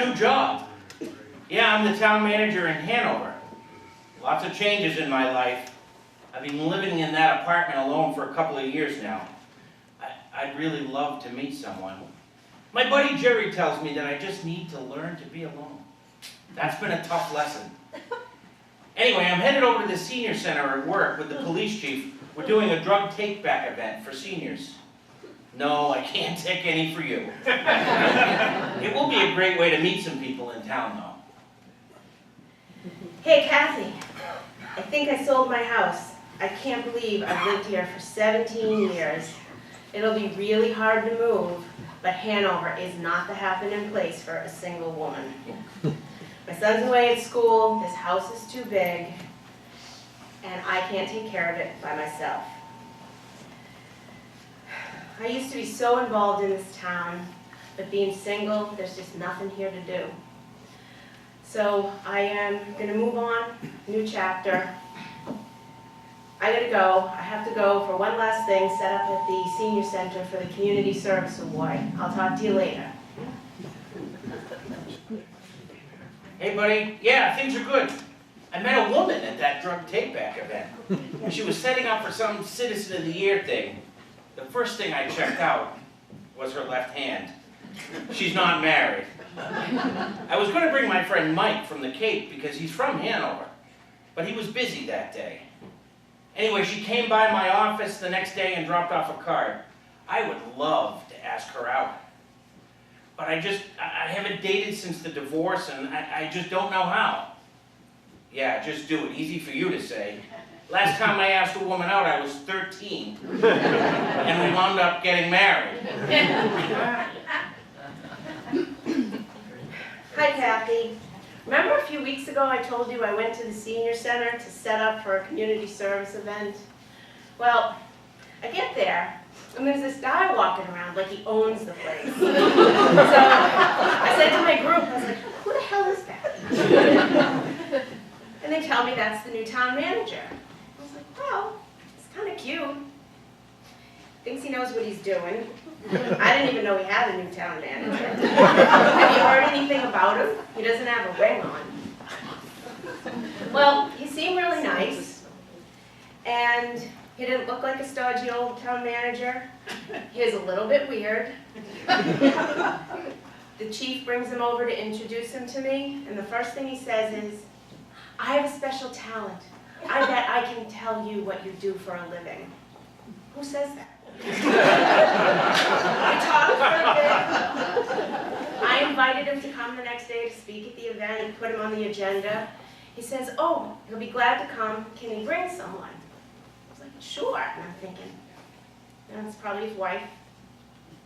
got a new job. Yeah, I'm the town manager in Hanover. Lots of changes in my life. I've been living in that apartment alone for a couple of years now. I'd really love to meet someone. My buddy Jerry tells me that I just need to learn to be alone. That's been a tough lesson. Anyway, I'm headed over to the senior center at work with the police chief. We're doing a drug take-back event for seniors. No, I can't take any for you. It will be a great way to meet some people in town, though. Hey, Kathy. I think I sold my house. I can't believe I've lived here for 17 years. It'll be really hard to move, but Hanover is not the happening place for a single woman. My son's away at school, this house is too big, and I can't take care of it by myself. I used to be so involved in this town, but being single, there's just nothing here to do. So I am gonna move on, new chapter. I gotta go. I have to go for one last thing, set up at the senior center for the community service award. I'll talk to you later. Hey, buddy. Yeah, things are good. I met a woman at that drug take-back event. She was setting up for some Citizen of the Year thing. The first thing I checked out was her left hand. She's not married. I was going to bring my friend Mike from the Cape because he's from Hanover, but he was busy that day. Anyway, she came by my office the next day and dropped off a card. I would love to ask her out, but I haven't dated since the divorce, and I just don't know how. Yeah, just do it. Easy for you to say. Last time I asked a woman out, I was 13, and we wound up getting married. Hi, Kathy. Remember a few weeks ago I told you I went to the senior center to set up for a community service event? Well, I get there, and there's this guy walking around like he owns the place. So I said to my group, I was like, who the hell is that? And they tell me that's the new town manager. I was like, well, it's kind of cute. Thinks he knows what he's doing. I didn't even know he had a new town manager. Have you heard anything about him? He doesn't have a ring on. Well, he seemed really nice, and he didn't look like a stodgy old town manager. He was a little bit weird. The chief brings him over to introduce him to me, and the first thing he says is, I have a special talent. I bet I can tell you what you do for a living. Who says that? We talked for a bit. I invited him to come the next day to speak at the event and put him on the agenda. He says, oh, he'll be glad to come. Can he bring someone? I was like, sure. And I'm thinking, it's probably his wife.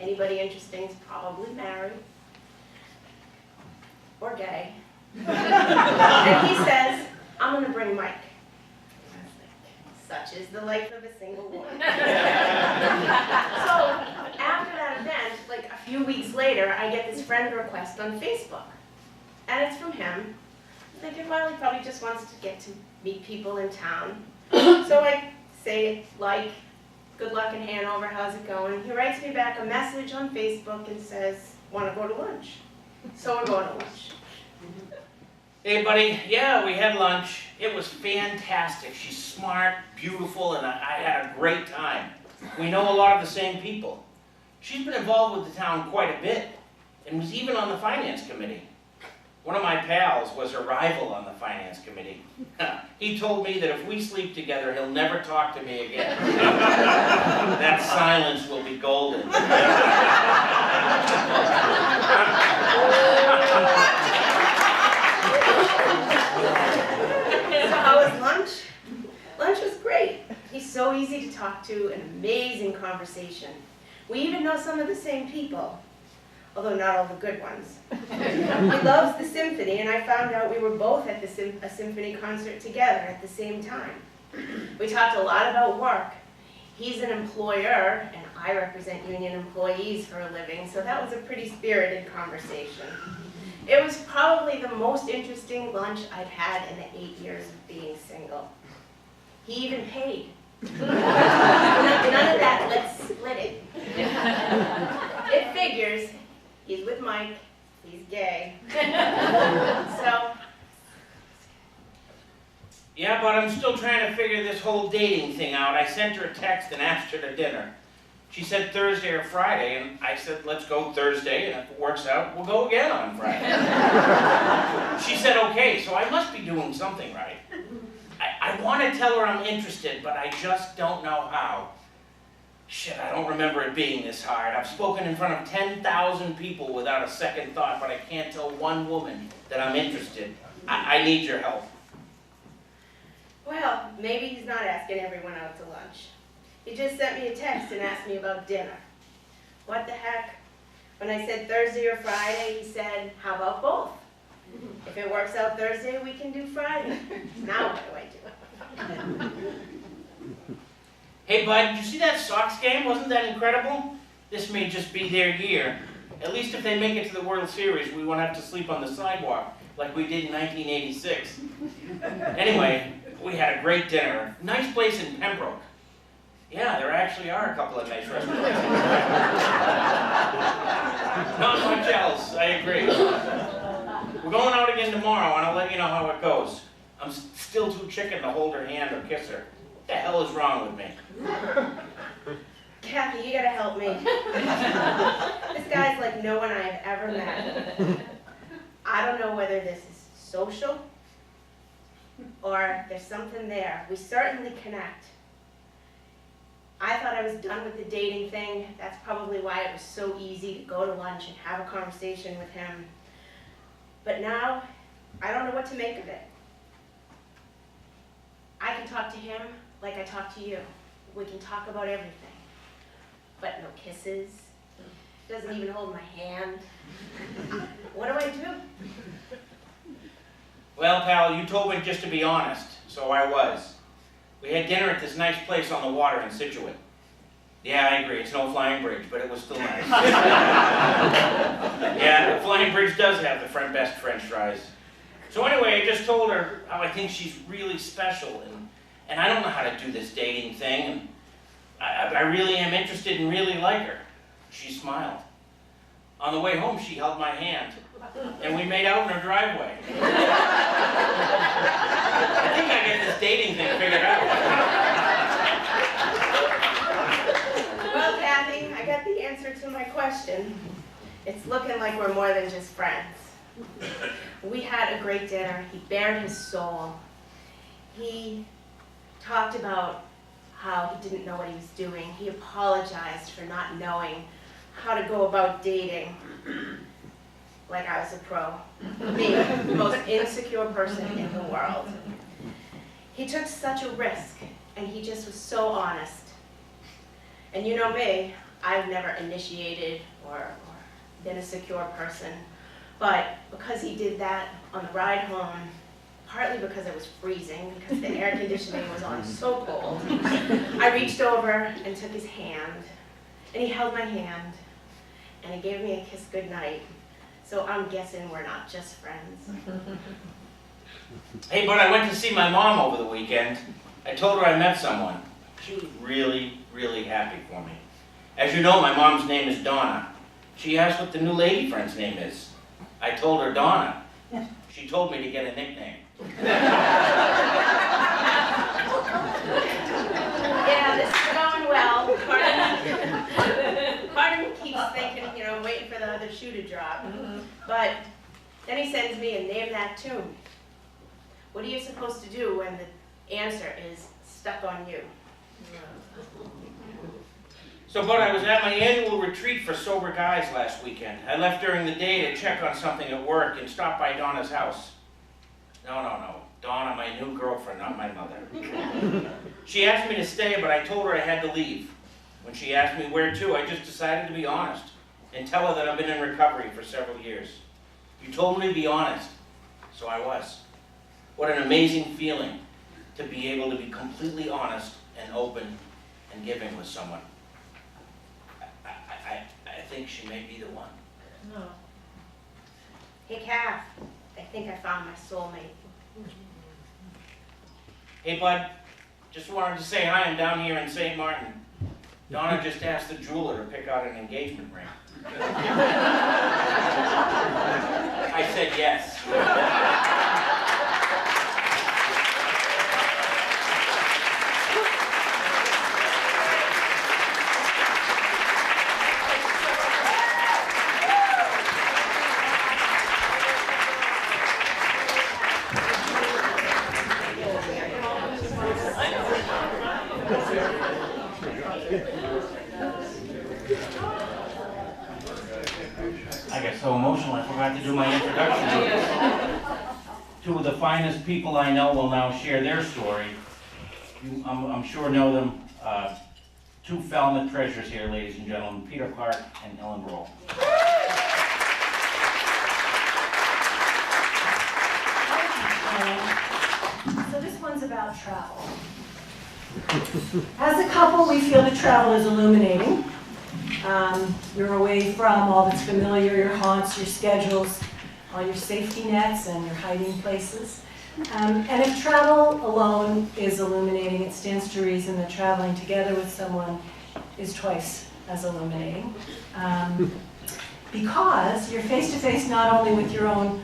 Anybody interesting is probably married or gay. And he says, I'm going to bring Mike. Such is the life of a single woman. So after that event, like a few weeks later, I get this friend request on Facebook. And it's from him. I'm thinking, well, he probably just wants to get to meet people in town. So I say, like, good luck in Hanover, how's it going? He writes me back a message on Facebook and says, want to go to lunch? So we're going to lunch. Hey, buddy. Yeah, we had lunch. It was fantastic. She's smart, beautiful, and I had a great time. We know a lot of the same people. She's been involved with the town quite a bit and was even on the finance committee. One of my pals was her rival on the finance committee. He told me that if we sleep together, he'll never talk to me again. That silence will be golden. So how was lunch? Lunch was great. He's so easy to talk to, an amazing conversation. We even know some of the same people, although not all the good ones. He loves the symphony, and I found out we were both at a symphony concert together at the same time. We talked a lot about work. He's an employer, and I represent union employees for a living, so that was a pretty spirited conversation. It was probably the most interesting lunch I've had in the 8 years of being single. He even paid. None of that, let's split it. It figures he's with Mike, he's gay. So, Yeah, but I'm still trying to figure this whole dating thing out. I sent her a text and asked her to dinner. She said Thursday or Friday, and I said, let's go Thursday, and if it works out, we'll go again on Friday. She said, okay, so I must be doing something right. I want to tell her I'm interested, but I just don't know how. Shit, I don't remember it being this hard. I've spoken in front of 10,000 people without a second thought, but I can't tell one woman that I'm interested. I need your help. well, maybe he's not asking everyone out to lunch. He just sent me a text and asked me about dinner. What the heck? When I said Thursday or Friday, he said, how about both? If it works out Thursday, we can do Friday. Now what do I do? Hey, bud, did you see that Sox game? Wasn't that incredible? This may just be their year. At least if they make it to the World Series, we won't have to sleep on the sidewalk like we did in 1986. Anyway, we had a great dinner. Nice place in Pembroke. Yeah, there actually are a couple of nice restaurants. Not much else, I agree. We're going out again tomorrow, and I'll let you know how it goes. I'm still too chicken to hold her hand or kiss her. What the hell is wrong with me? Kathy, you gotta help me. This guy's like no one I have ever met. I don't know whether this is social or there's something there. We certainly connect. I thought I was done with the dating thing. That's probably why it was so easy to go to lunch and have a conversation with him. But now, I don't know what to make of it. I can talk to him like I talk to you. We can talk about everything. But no kisses. Doesn't even hold my hand. What do I do? Well, pal, you told me just to be honest, so I was. We had dinner at this nice place on the water in Situate. Yeah, I agree, it's no flying bridge, but it was still nice. Yeah, the flying bridge does have the best French fries. So anyway, I just told her how I think she's really special, and I don't know how to do this dating thing, and I really am interested and really like her. She smiled. On the way home, she held my hand, and we made out in her driveway. I think I get this dating thing figured out. Well, Kathy, I got the answer to my question. It's looking like we're more than just friends. We had a great dinner. He bared his soul. He talked about how he didn't know what he was doing. He apologized for not knowing how to go about dating like I was a pro. Me, the most insecure person in the world. He took such a risk, and he just was so honest. And you know me, I've never initiated or been a secure person. But because he did that on the ride home, partly because it was freezing, because the air conditioning was on so cold, I reached over and took his hand, and he held my hand, and he gave me a kiss goodnight. So I'm guessing we're not just friends. Hey, but I went to see my mom over the weekend. I told her I met someone. She was really, really happy for me. As you know, my mom's name is Donna. She asked what the new lady friend's name is. I told her Donna. She told me to get a nickname. Yeah, this is going well. Part of me keeps thinking, waiting for the other shoe to drop. But then he sends me a name that tune. What are you supposed to do when the answer is stuck on you? So, Bud, I was at my annual retreat for sober guys last weekend. I left during the day to check on something at work and stopped by Donna's house. No. Donna, my new girlfriend, not my mother. She asked me to stay, but I told her I had to leave. When she asked me where to, I just decided to be honest and tell her that I've been in recovery for several years. You told me to be honest, so I was. What an amazing feeling to be able to be completely honest and open and giving with someone. I think she may be the one. No. Hey, Kath, I think I found my soulmate. Hey, Bud, just wanted to say hi. I'm down here in St. Martin. Donna just asked the jeweler to pick out an engagement ring. I said yes. I get so emotional, I forgot to do my introduction. Two of the finest people I know will now share their story. I'm sure know them. Two Falmouth treasures here, ladies and gentlemen, Peter Clark and Ellen Barol. So this one's about travel. As a couple, we feel that travel is illuminating. You're away from all that's familiar, your haunts, your schedules, all your safety nets and your hiding places. And if travel alone is illuminating, it stands to reason that traveling together with someone is twice as illuminating. Because you're face to face not only with your own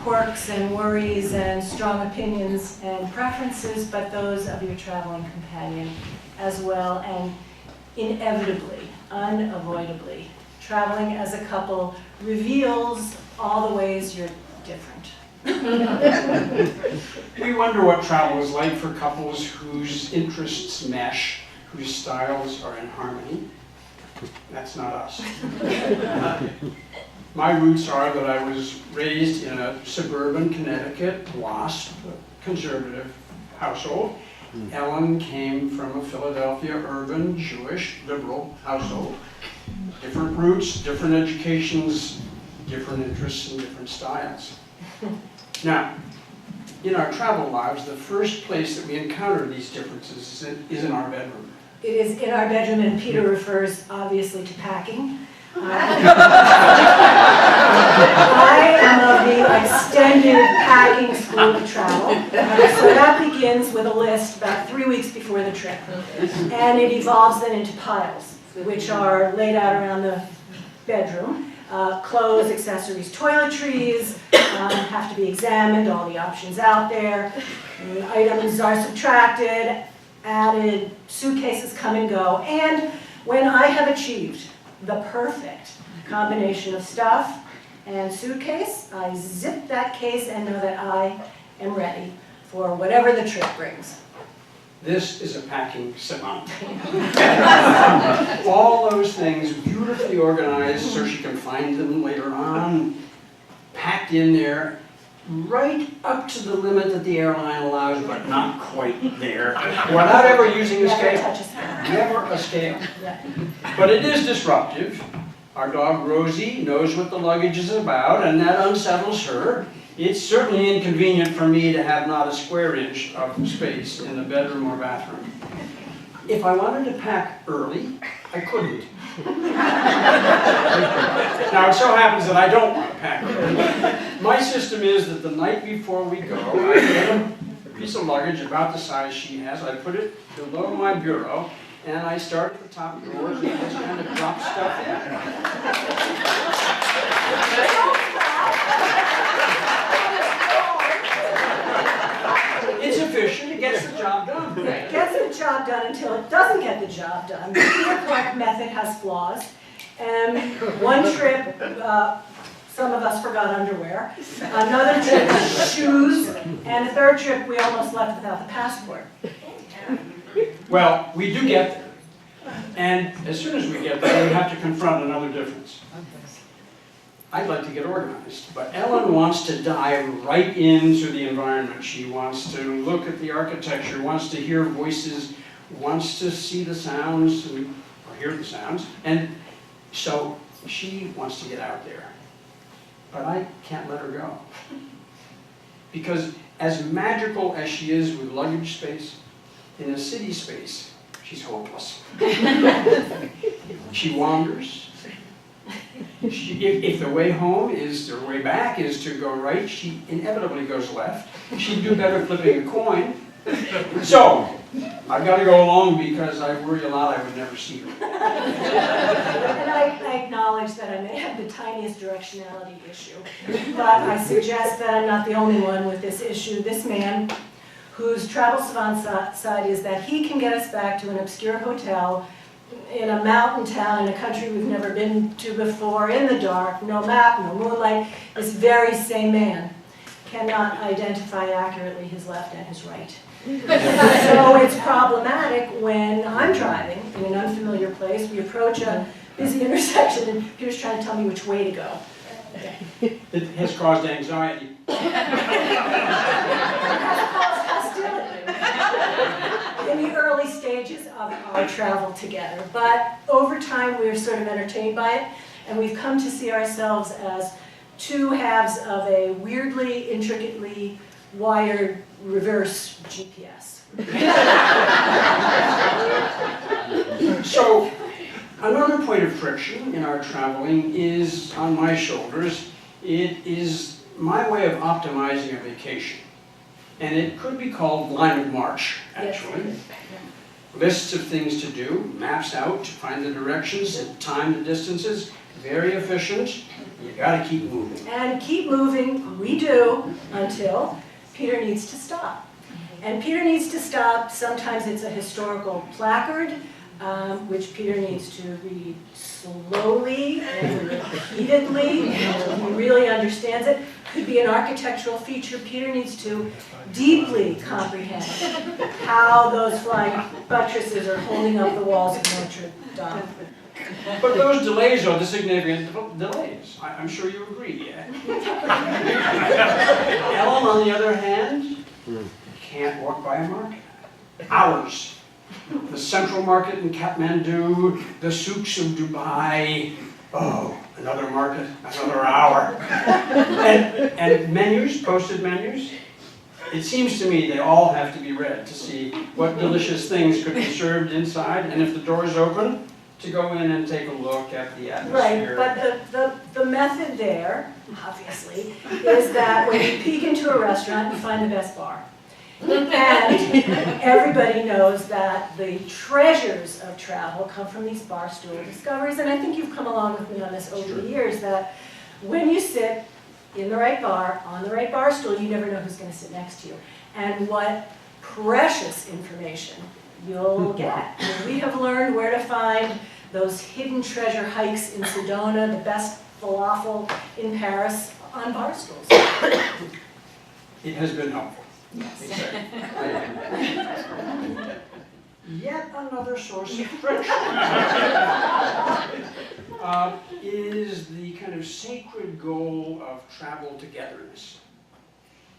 quirks and worries and strong opinions and preferences, but those of your traveling companion as well. And inevitably, unavoidably, traveling as a couple reveals all the ways you're different. We wonder what travel is like for couples whose interests mesh, whose styles are in harmony. That's not us. My roots are that I was raised in a suburban Connecticut, WASP, conservative household. Ellen came from a Philadelphia urban, Jewish, liberal household. Different roots, different educations, different interests, and different styles. Now, in our travel lives, the first place that we encounter these differences is in our bedroom. It is in our bedroom, and Peter refers obviously to packing. I am of the extended packing school of travel. So that begins with a list about 3 weeks before the trip. And it evolves then into piles, which are laid out around the bedroom. Clothes, accessories, toiletries have to be examined, all the options out there. And items are subtracted, added, suitcases come and go. And when I have achieved the perfect combination of stuff and suitcase, I zip that case and know that I am ready for whatever the trip brings. This is a packing savant. All those things beautifully organized so she can find them later on, packed in there, right up to the limit that the airline allows, but not quite there. Without ever using a scale. Never a scale. But it is disruptive. Our dog Rosie knows what the luggage is about, and that unsettles her. It's certainly inconvenient for me to have not a square inch of space in the bedroom or bathroom. If I wanted to pack early, I couldn't. Now it so happens that I don't want to pack early. My system is that the night before we go, I get a piece of luggage about the size she has, I put it below my bureau, and I start at the top drawers and just kind of drop stuff in. It's efficient, it gets the job done. It gets the job done until it doesn't get the job done. The Peter Clark method has flaws. One trip, some of us forgot underwear. Another trip, shoes. And the third trip, we almost left without the passport. Well, we do get there. And as soon as we get there, we have to confront another difference. I'd like to get organized, but Ellen wants to dive right into the environment. She wants to look at the architecture, wants to hear voices, wants to see the sounds, or hear the sounds, and so she wants to get out there. But I can't let her go. Because as magical as she is with luggage space, in a city space, she's hopeless. She wanders. If the way home is, the way back is to go right, she inevitably goes left. She'd do better flipping a coin, So, I've got to go along because I worry a lot I would never see her. And I acknowledge that I may have the tiniest directionality issue, but I suggest that I'm not the only one with this issue. This man, whose travel savant side is that he can get us back to an obscure hotel in a mountain town in a country we've never been to before, in the dark, no map, no moonlight, this very same man cannot identify accurately his left and his right. So it's problematic when I'm driving in an unfamiliar place, we approach a busy intersection and Peter's trying to tell me which way to go. It has caused anxiety. It has caused hostility in the early stages of our travel together. But over time, we're sort of entertained by it, and we've come to see ourselves as two halves of a weirdly, intricately wired reverse GPS. So, another point of friction in our traveling is on my shoulders. It is my way of optimizing a vacation. And it could be called line of march, actually. Lists of things to do, maps out to find the directions and time the distances. Very efficient. You gotta keep moving. And keep moving, we do, until Peter needs to stop. And Peter needs to stop. Sometimes it's a historical placard, which Peter needs to read slowly and repeatedly, so he really understands it. Could be an architectural feature. Peter needs to deeply comprehend how those flying buttresses are holding up the walls of Notre Dame. But those delays are the significant delays. I'm sure you agree, yeah? Ellen, on the other hand, can't walk by a market. Hours. The Central Market in Kathmandu, the souks of Dubai. Oh, another market, another hour. And menus, posted menus. It seems to me they all have to be read to see what delicious things could be served inside, and if the door's open, to go in and take a look at the atmosphere. Right, but the method there, obviously, is that when you peek into a restaurant, you find the best bar. And everybody knows that the treasures of travel come from these bar stool discoveries, and I think you've come along with me on this over the years, that when you sit in the right bar, on the right bar stool, you never know who's going to sit next to you. And what precious information you'll get. And we have learned where to find those hidden treasure hikes in Sedona, the best falafel in Paris, on bar stools. It has been helpful. Yes. Yet another source of friction is the kind of sacred goal of travel togetherness.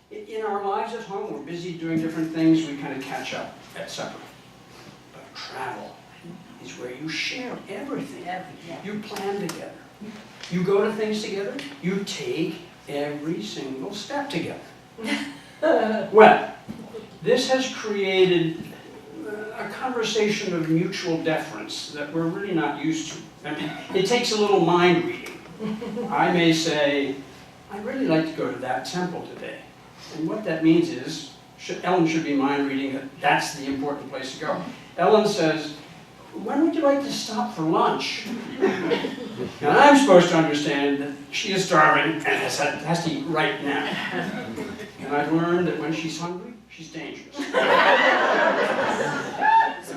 In our lives at home, we're busy doing different things, we kind of catch up at supper. But travel is where you share everything. You plan together. You go to things together. You take every single step together. Well, this has created a conversation of mutual deference that we're really not used to. I mean, it takes a little mind reading. I may say, I'd really like to go to that temple today. And what that means is, Ellen should be mind reading that that's the important place to go. Ellen says, when would you like to stop for lunch? And I'm supposed to understand that she is starving and has to eat right now. And I've learned that when she's hungry, she's dangerous. So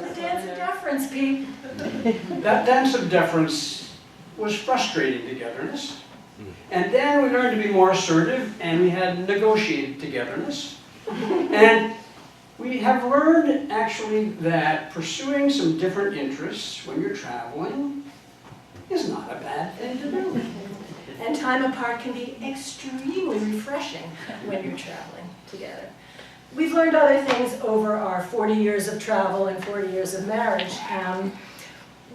the dance of deference, Pete. That dance of deference was frustrating togetherness. And then we learned to be more assertive, and we had negotiated togetherness. And we have learned, actually, that pursuing some different interests when you're traveling is not a bad thing to do. And time apart can be extremely refreshing when you're traveling together. We've learned other things over our 40 years of travel and 40 years of marriage.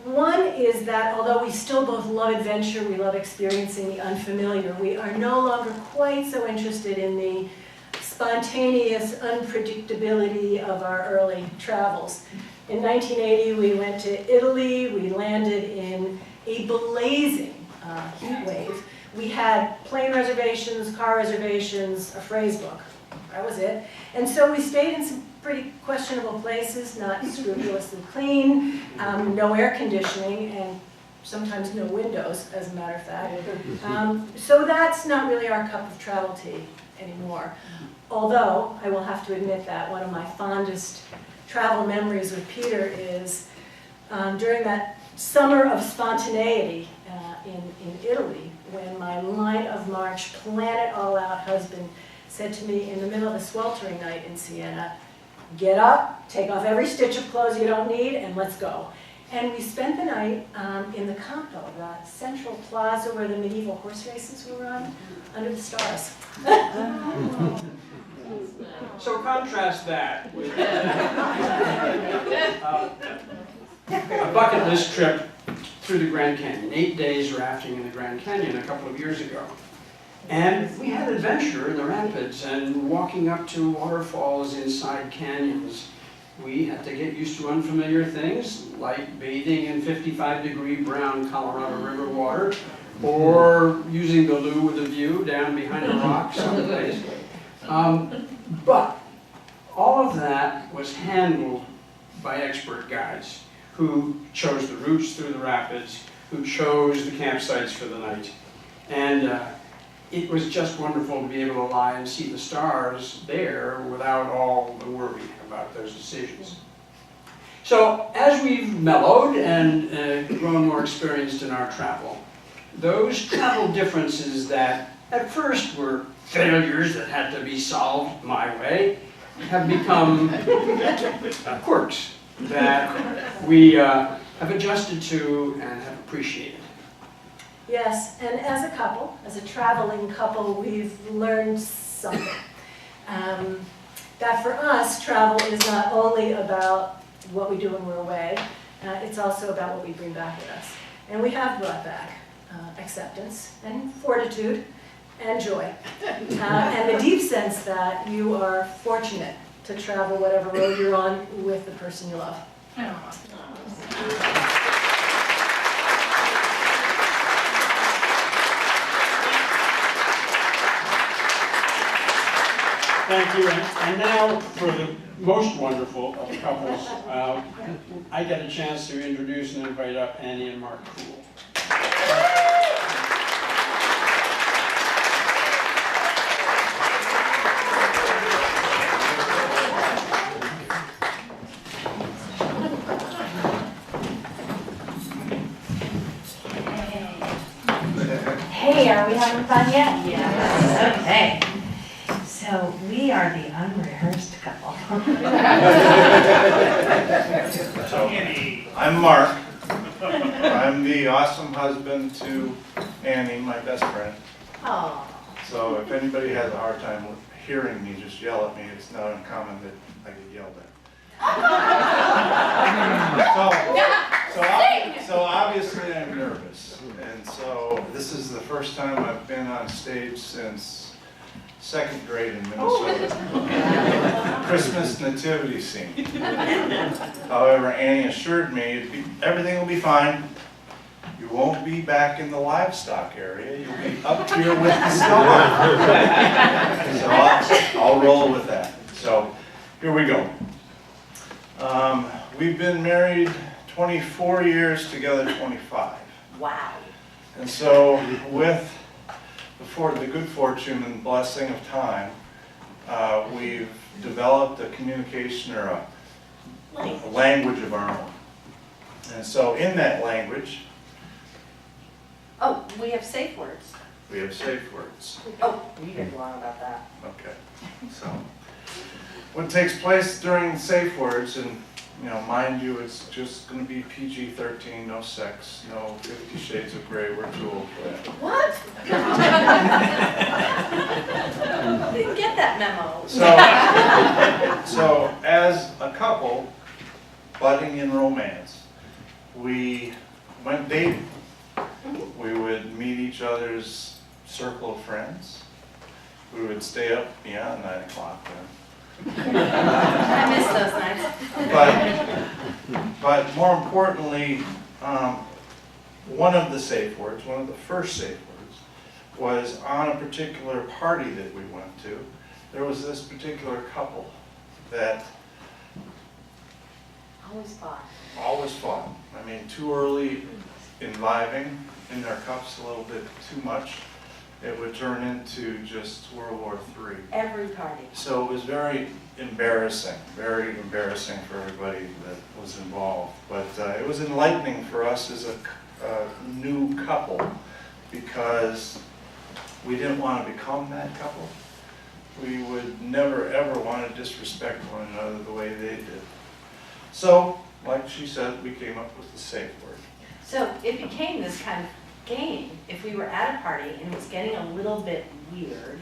One is that although we still both love adventure, we love experiencing the unfamiliar, we are no longer quite so interested in the spontaneous unpredictability of our early travels. In 1980, we went to Italy. We landed in a blazing heat wave. We had plane reservations, car reservations, a phrase book. That was it. And so we stayed in some pretty questionable places, not scrupulously clean, no air conditioning, and sometimes no windows, as a matter of fact. So that's not really our cup of travel tea anymore. Although, I will have to admit that one of my fondest travel memories with Peter is during that summer of spontaneity in Italy, when my line of march, plan-it-all-out husband said to me in the middle of a sweltering night in Siena, "Get up, take off every stitch of clothes you don't need, and let's go." And we spent the night in the Campo, the central plaza where the medieval horse races were run, under the stars. So contrast that with a bucket list trip through the Grand Canyon, 8 days rafting in the Grand Canyon a couple of years ago. And we had adventure in the rapids and walking up to waterfalls inside canyons. We had to get used to unfamiliar things, like bathing in 55-degree brown Colorado River water, or using the loo with a view down behind a rock someplace. But all of that was handled by expert guides who chose the routes through the rapids, who chose the campsites for the night. And it was just wonderful to be able to lie and see the stars there without all the worry about those decisions. So as we've mellowed and grown more experienced in our travel, those travel differences that at first were failures that had to be solved my way have become quirks that we have adjusted to and have appreciated. Yes, and as a couple, as a traveling couple, we've learned something. That for us, travel is not only about what we do when we're away, it's also about what we bring back with us. And we have brought back acceptance and fortitude and joy. And the deep sense that you are fortunate to travel whatever road you're on with the person you love. Thank you. And now, for the most wonderful of couples, I get a chance to introduce and invite up Annie and Mark Cool. Hey, are we having fun yet? Yes. Okay. So we are the unrehearsed couple. So, I'm Mark. I'm the awesome husband to Annie, my best friend. Oh. So if anybody has a hard time hearing me, just yell at me. It's not uncommon that I get yelled at. So obviously I'm nervous. And so this is the first time I've been on stage since 2nd grade in Minnesota. Christmas nativity scene. However, Annie assured me everything will be fine. You won't be back in the livestock area. You'll be up here with the star. So I'll roll with that. So here we go. We've been married 24 years, together 25. Wow. And so with the good fortune and blessing of time, we've developed a communication or a language of our own. And so in that language, Oh, we have safe words. we have safe words. Oh, you didn't lie about that. Okay. So what takes place during safe words, and mind you, it's just going to be PG-13, no sex, no 50 Shades of Grey. We're too old for that. What? Didn't get that memo. So as a couple, budding in romance, we went dating. We would meet each other's circle of friends. We would stay up beyond 9 o'clock then. I miss those nights. But more importantly, one of the safe words, one of the first safe words, was on a particular party that we went to. There was this particular couple that Always fought. Always fought. I mean, too early imbibing in their cups a little bit too much, it would turn into just World War III. Every party. So it was very embarrassing for everybody that was involved. But it was enlightening for us as a new couple, because we didn't want to become that couple. We would never ever want to disrespect one another the way they did. So, like she said, we came up with the safe word. So it became this kind of game. If we were at a party and it was getting a little bit weird,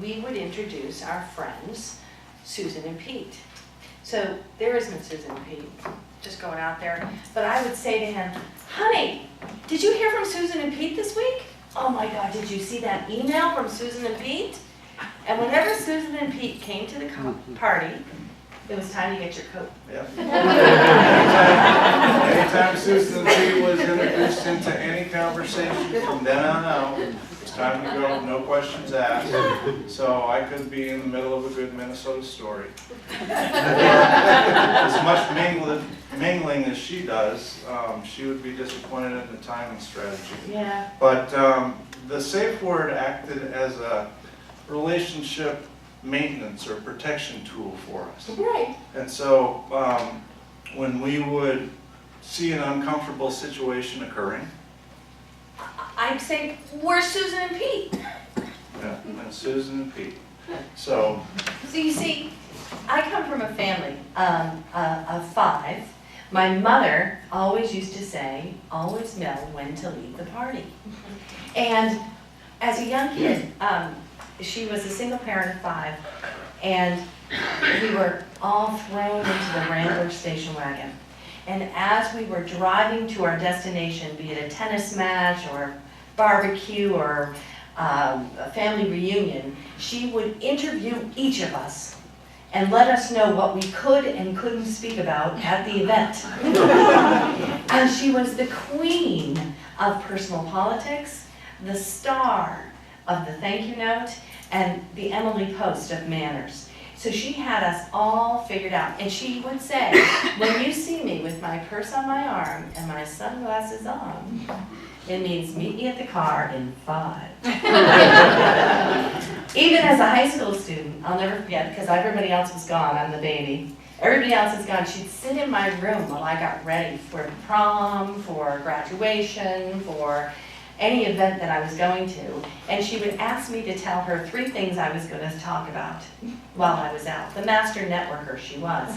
we would introduce our friends, Susan and Pete. So there isn't Susan and Pete, just going out there. But I would say to him, honey, did you hear from Susan and Pete this week? Oh my God, did you see that email from Susan and Pete? And whenever Susan and Pete came to the party, it was time to get your coat. Yep. Anytime Susan and Pete was introduced into any conversation from then on out, it was time to go, no questions asked. So I could be in the middle of a good Minnesota story. As much mingling as she does, she would be disappointed in the timing strategy. Yeah. But the safe word acted as a relationship maintenance or protection tool for us. Right. And so when we would see an uncomfortable situation occurring, I'd say, where's Susan and Pete? yeah, and Susan and Pete. So You see, I come from a family of 5. My mother always used to say, always know when to leave the party. And as a young kid, she was a single parent of 5, and we were all thrown into the Rambler station wagon. And as we were driving to our destination, be it a tennis match or barbecue or a family reunion, she would interview each of us and let us know what we could and couldn't speak about at the event. And she was the queen of personal politics, the star of the thank you note, and the Emily Post of manners. So she had us all figured out. And she would say, when you see me with my purse on my arm and my sunglasses on, it means meet me at the car in 5. Even as a high school student, I'll never forget, because everybody else was gone, I'm the baby. Everybody else is gone. She'd sit in my room while I got ready for prom, for graduation, for any event that I was going to, and she would ask me to tell her 3 things I was going to talk about while I was out. The master networker she was.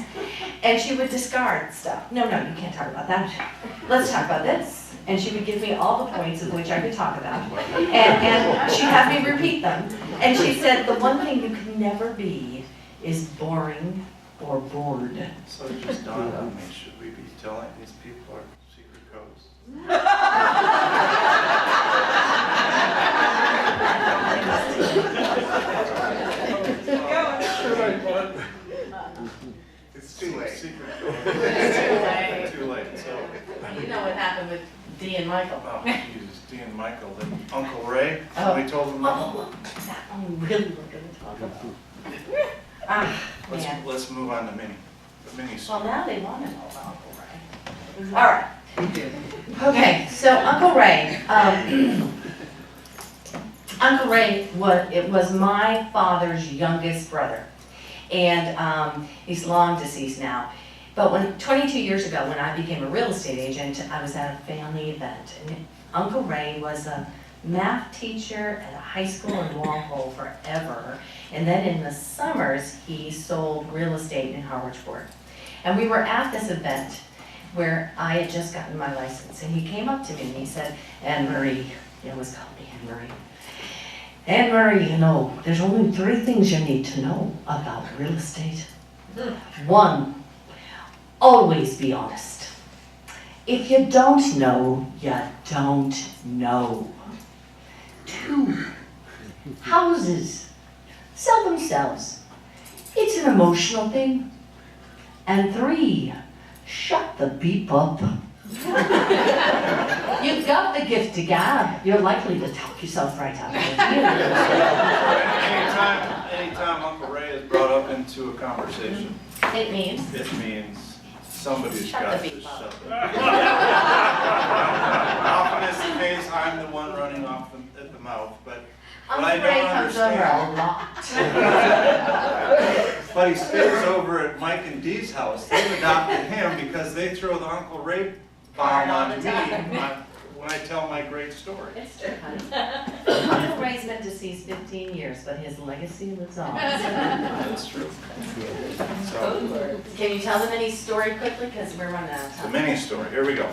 And she would discard stuff. No, you can't talk about that. Let's talk about this. And she would give me all the points of which I could talk about. And she'd have me repeat them. And she said, the one thing you can never be is boring or bored. So it just dawned on me, should we be telling these people our secret codes? It's too late. Secret code. It's too late. So. You know what happened with Dee and Michael. Oh, Jesus, Dee and Michael, the Uncle Ray. Oh. We told them. That one really we're going to talk about. Man. Let's move on to Minnie. The Minnie Well, story. now they want to know about Uncle Ray. All right. Okay, so Uncle Ray. Uncle Ray was my father's youngest brother, and he's long deceased now. But 22 years ago, when I became a real estate agent, I was at a family event, and Uncle Ray was a math teacher at a high school in Walpole forever, and then in the summers, he sold real estate in Harwichport. And we were at this event where I had just gotten my license, and he came up to me and he said, Anne Marie, he always called me Anne Marie. Anne Marie, you know, there's only 3 things you need to know about real estate. 1, always be honest. If you don't know, you don't know. 2, houses sell themselves. It's an emotional thing. And 3, shut the beep up. You've got the gift to gab. You're likely to talk yourself right out of it. Anytime Uncle Ray is brought up into a conversation, It means? it means Somebody's Shut got the to beep shut up. the Often is the case, I'm the one running off at the mouth, but what I Uncle Ray don't comes over understand. a lot. But he stays over at Mike and Dee's house. They've adopted him because they throw the Uncle Ray bomb All on the me time. when I tell my great story. It's true, honey. Uncle Ray's been deceased 15 years, but his legacy lives on. That's true. So, Can you tell them any story quickly, because we're running out of the time? mini story, here we go.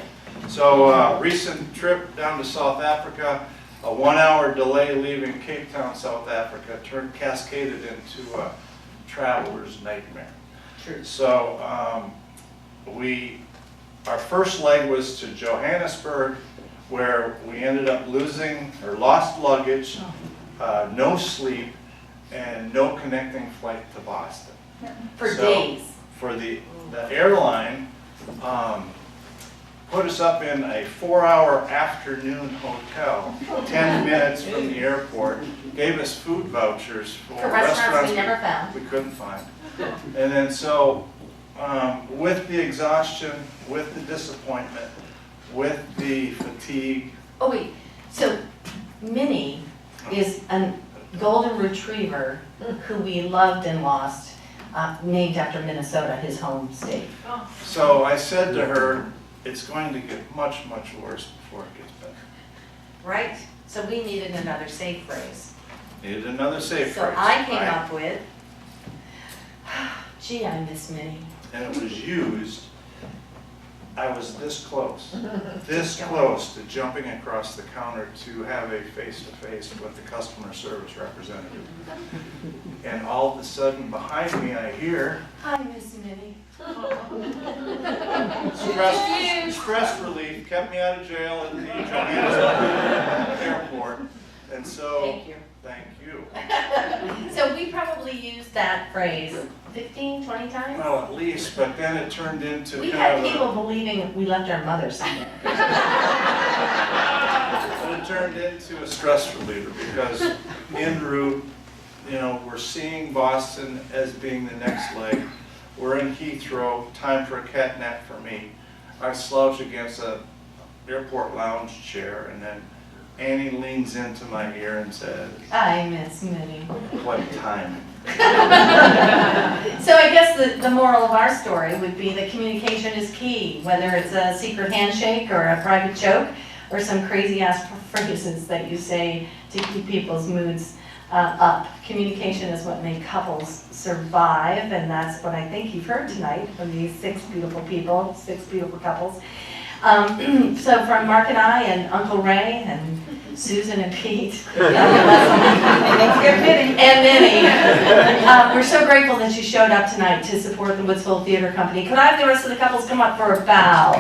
So, recent trip down to South Africa, a 1-hour delay leaving Cape Town, South Africa, cascaded into a traveler's nightmare. True. So, our first leg was to Johannesburg, where we ended up lost luggage, no sleep, and no connecting flight to Boston. For days. For the airline, put us up in a 4-hour afternoon hotel, 10 minutes from the airport, gave us food vouchers for restaurants we never found. we couldn't find. And then so, with the exhaustion, with the disappointment, with the fatigue. Oh wait, so Minnie is a golden retriever who we loved and lost, named after Minnesota, his home state. So I said to her, it's going to get much, much worse before it gets better. Right? So we needed another safe phrase. Needed another safe So phrase. I came up with, gee, I miss Minnie. And it was used, I was this close to jumping across the counter to have a face-to-face with the customer service representative. And all of a sudden, behind me, I hear, I miss Minnie. stress relief kept me out of jail at the Johannesburg airport. And so, Thank you. thank you. So we probably used that phrase 15, 20 times? Well, at least, but then it turned into We kind had of people believing we left our mother somewhere. It turned into a stress reliever because en route, we're seeing Boston as being the next leg. We're in Heathrow, time for a cat nap for me. I slouch against a airport lounge chair, and then Annie leans into my ear and says, I miss Minnie. what time? So I guess the moral of our story would be that communication is key, whether it's a secret handshake or a private joke or some crazy ass phrases that you say to keep people's moods up. Communication is what made couples survive, and that's what I think you've heard tonight from these 6 beautiful people, 6 beautiful couples. So from Mark and I and Uncle Ray and Susan and Pete and Minnie, we're so grateful that you showed up tonight to support the Woods Hole Theater Company. Could I have the rest of the couples come up for a bow?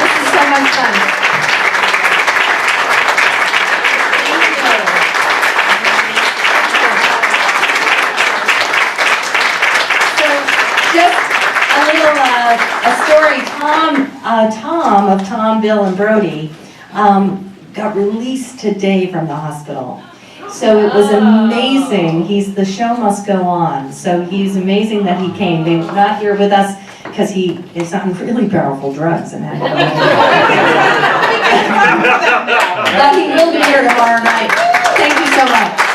This is so much fun. A story, Tom, Bill, and Brody, got released today from the hospital. So it was amazing. The show must go on. So he's amazing that he came. They're not here with us because he is on really powerful drugs and had to go. But he will be here tomorrow night. Thank you so much.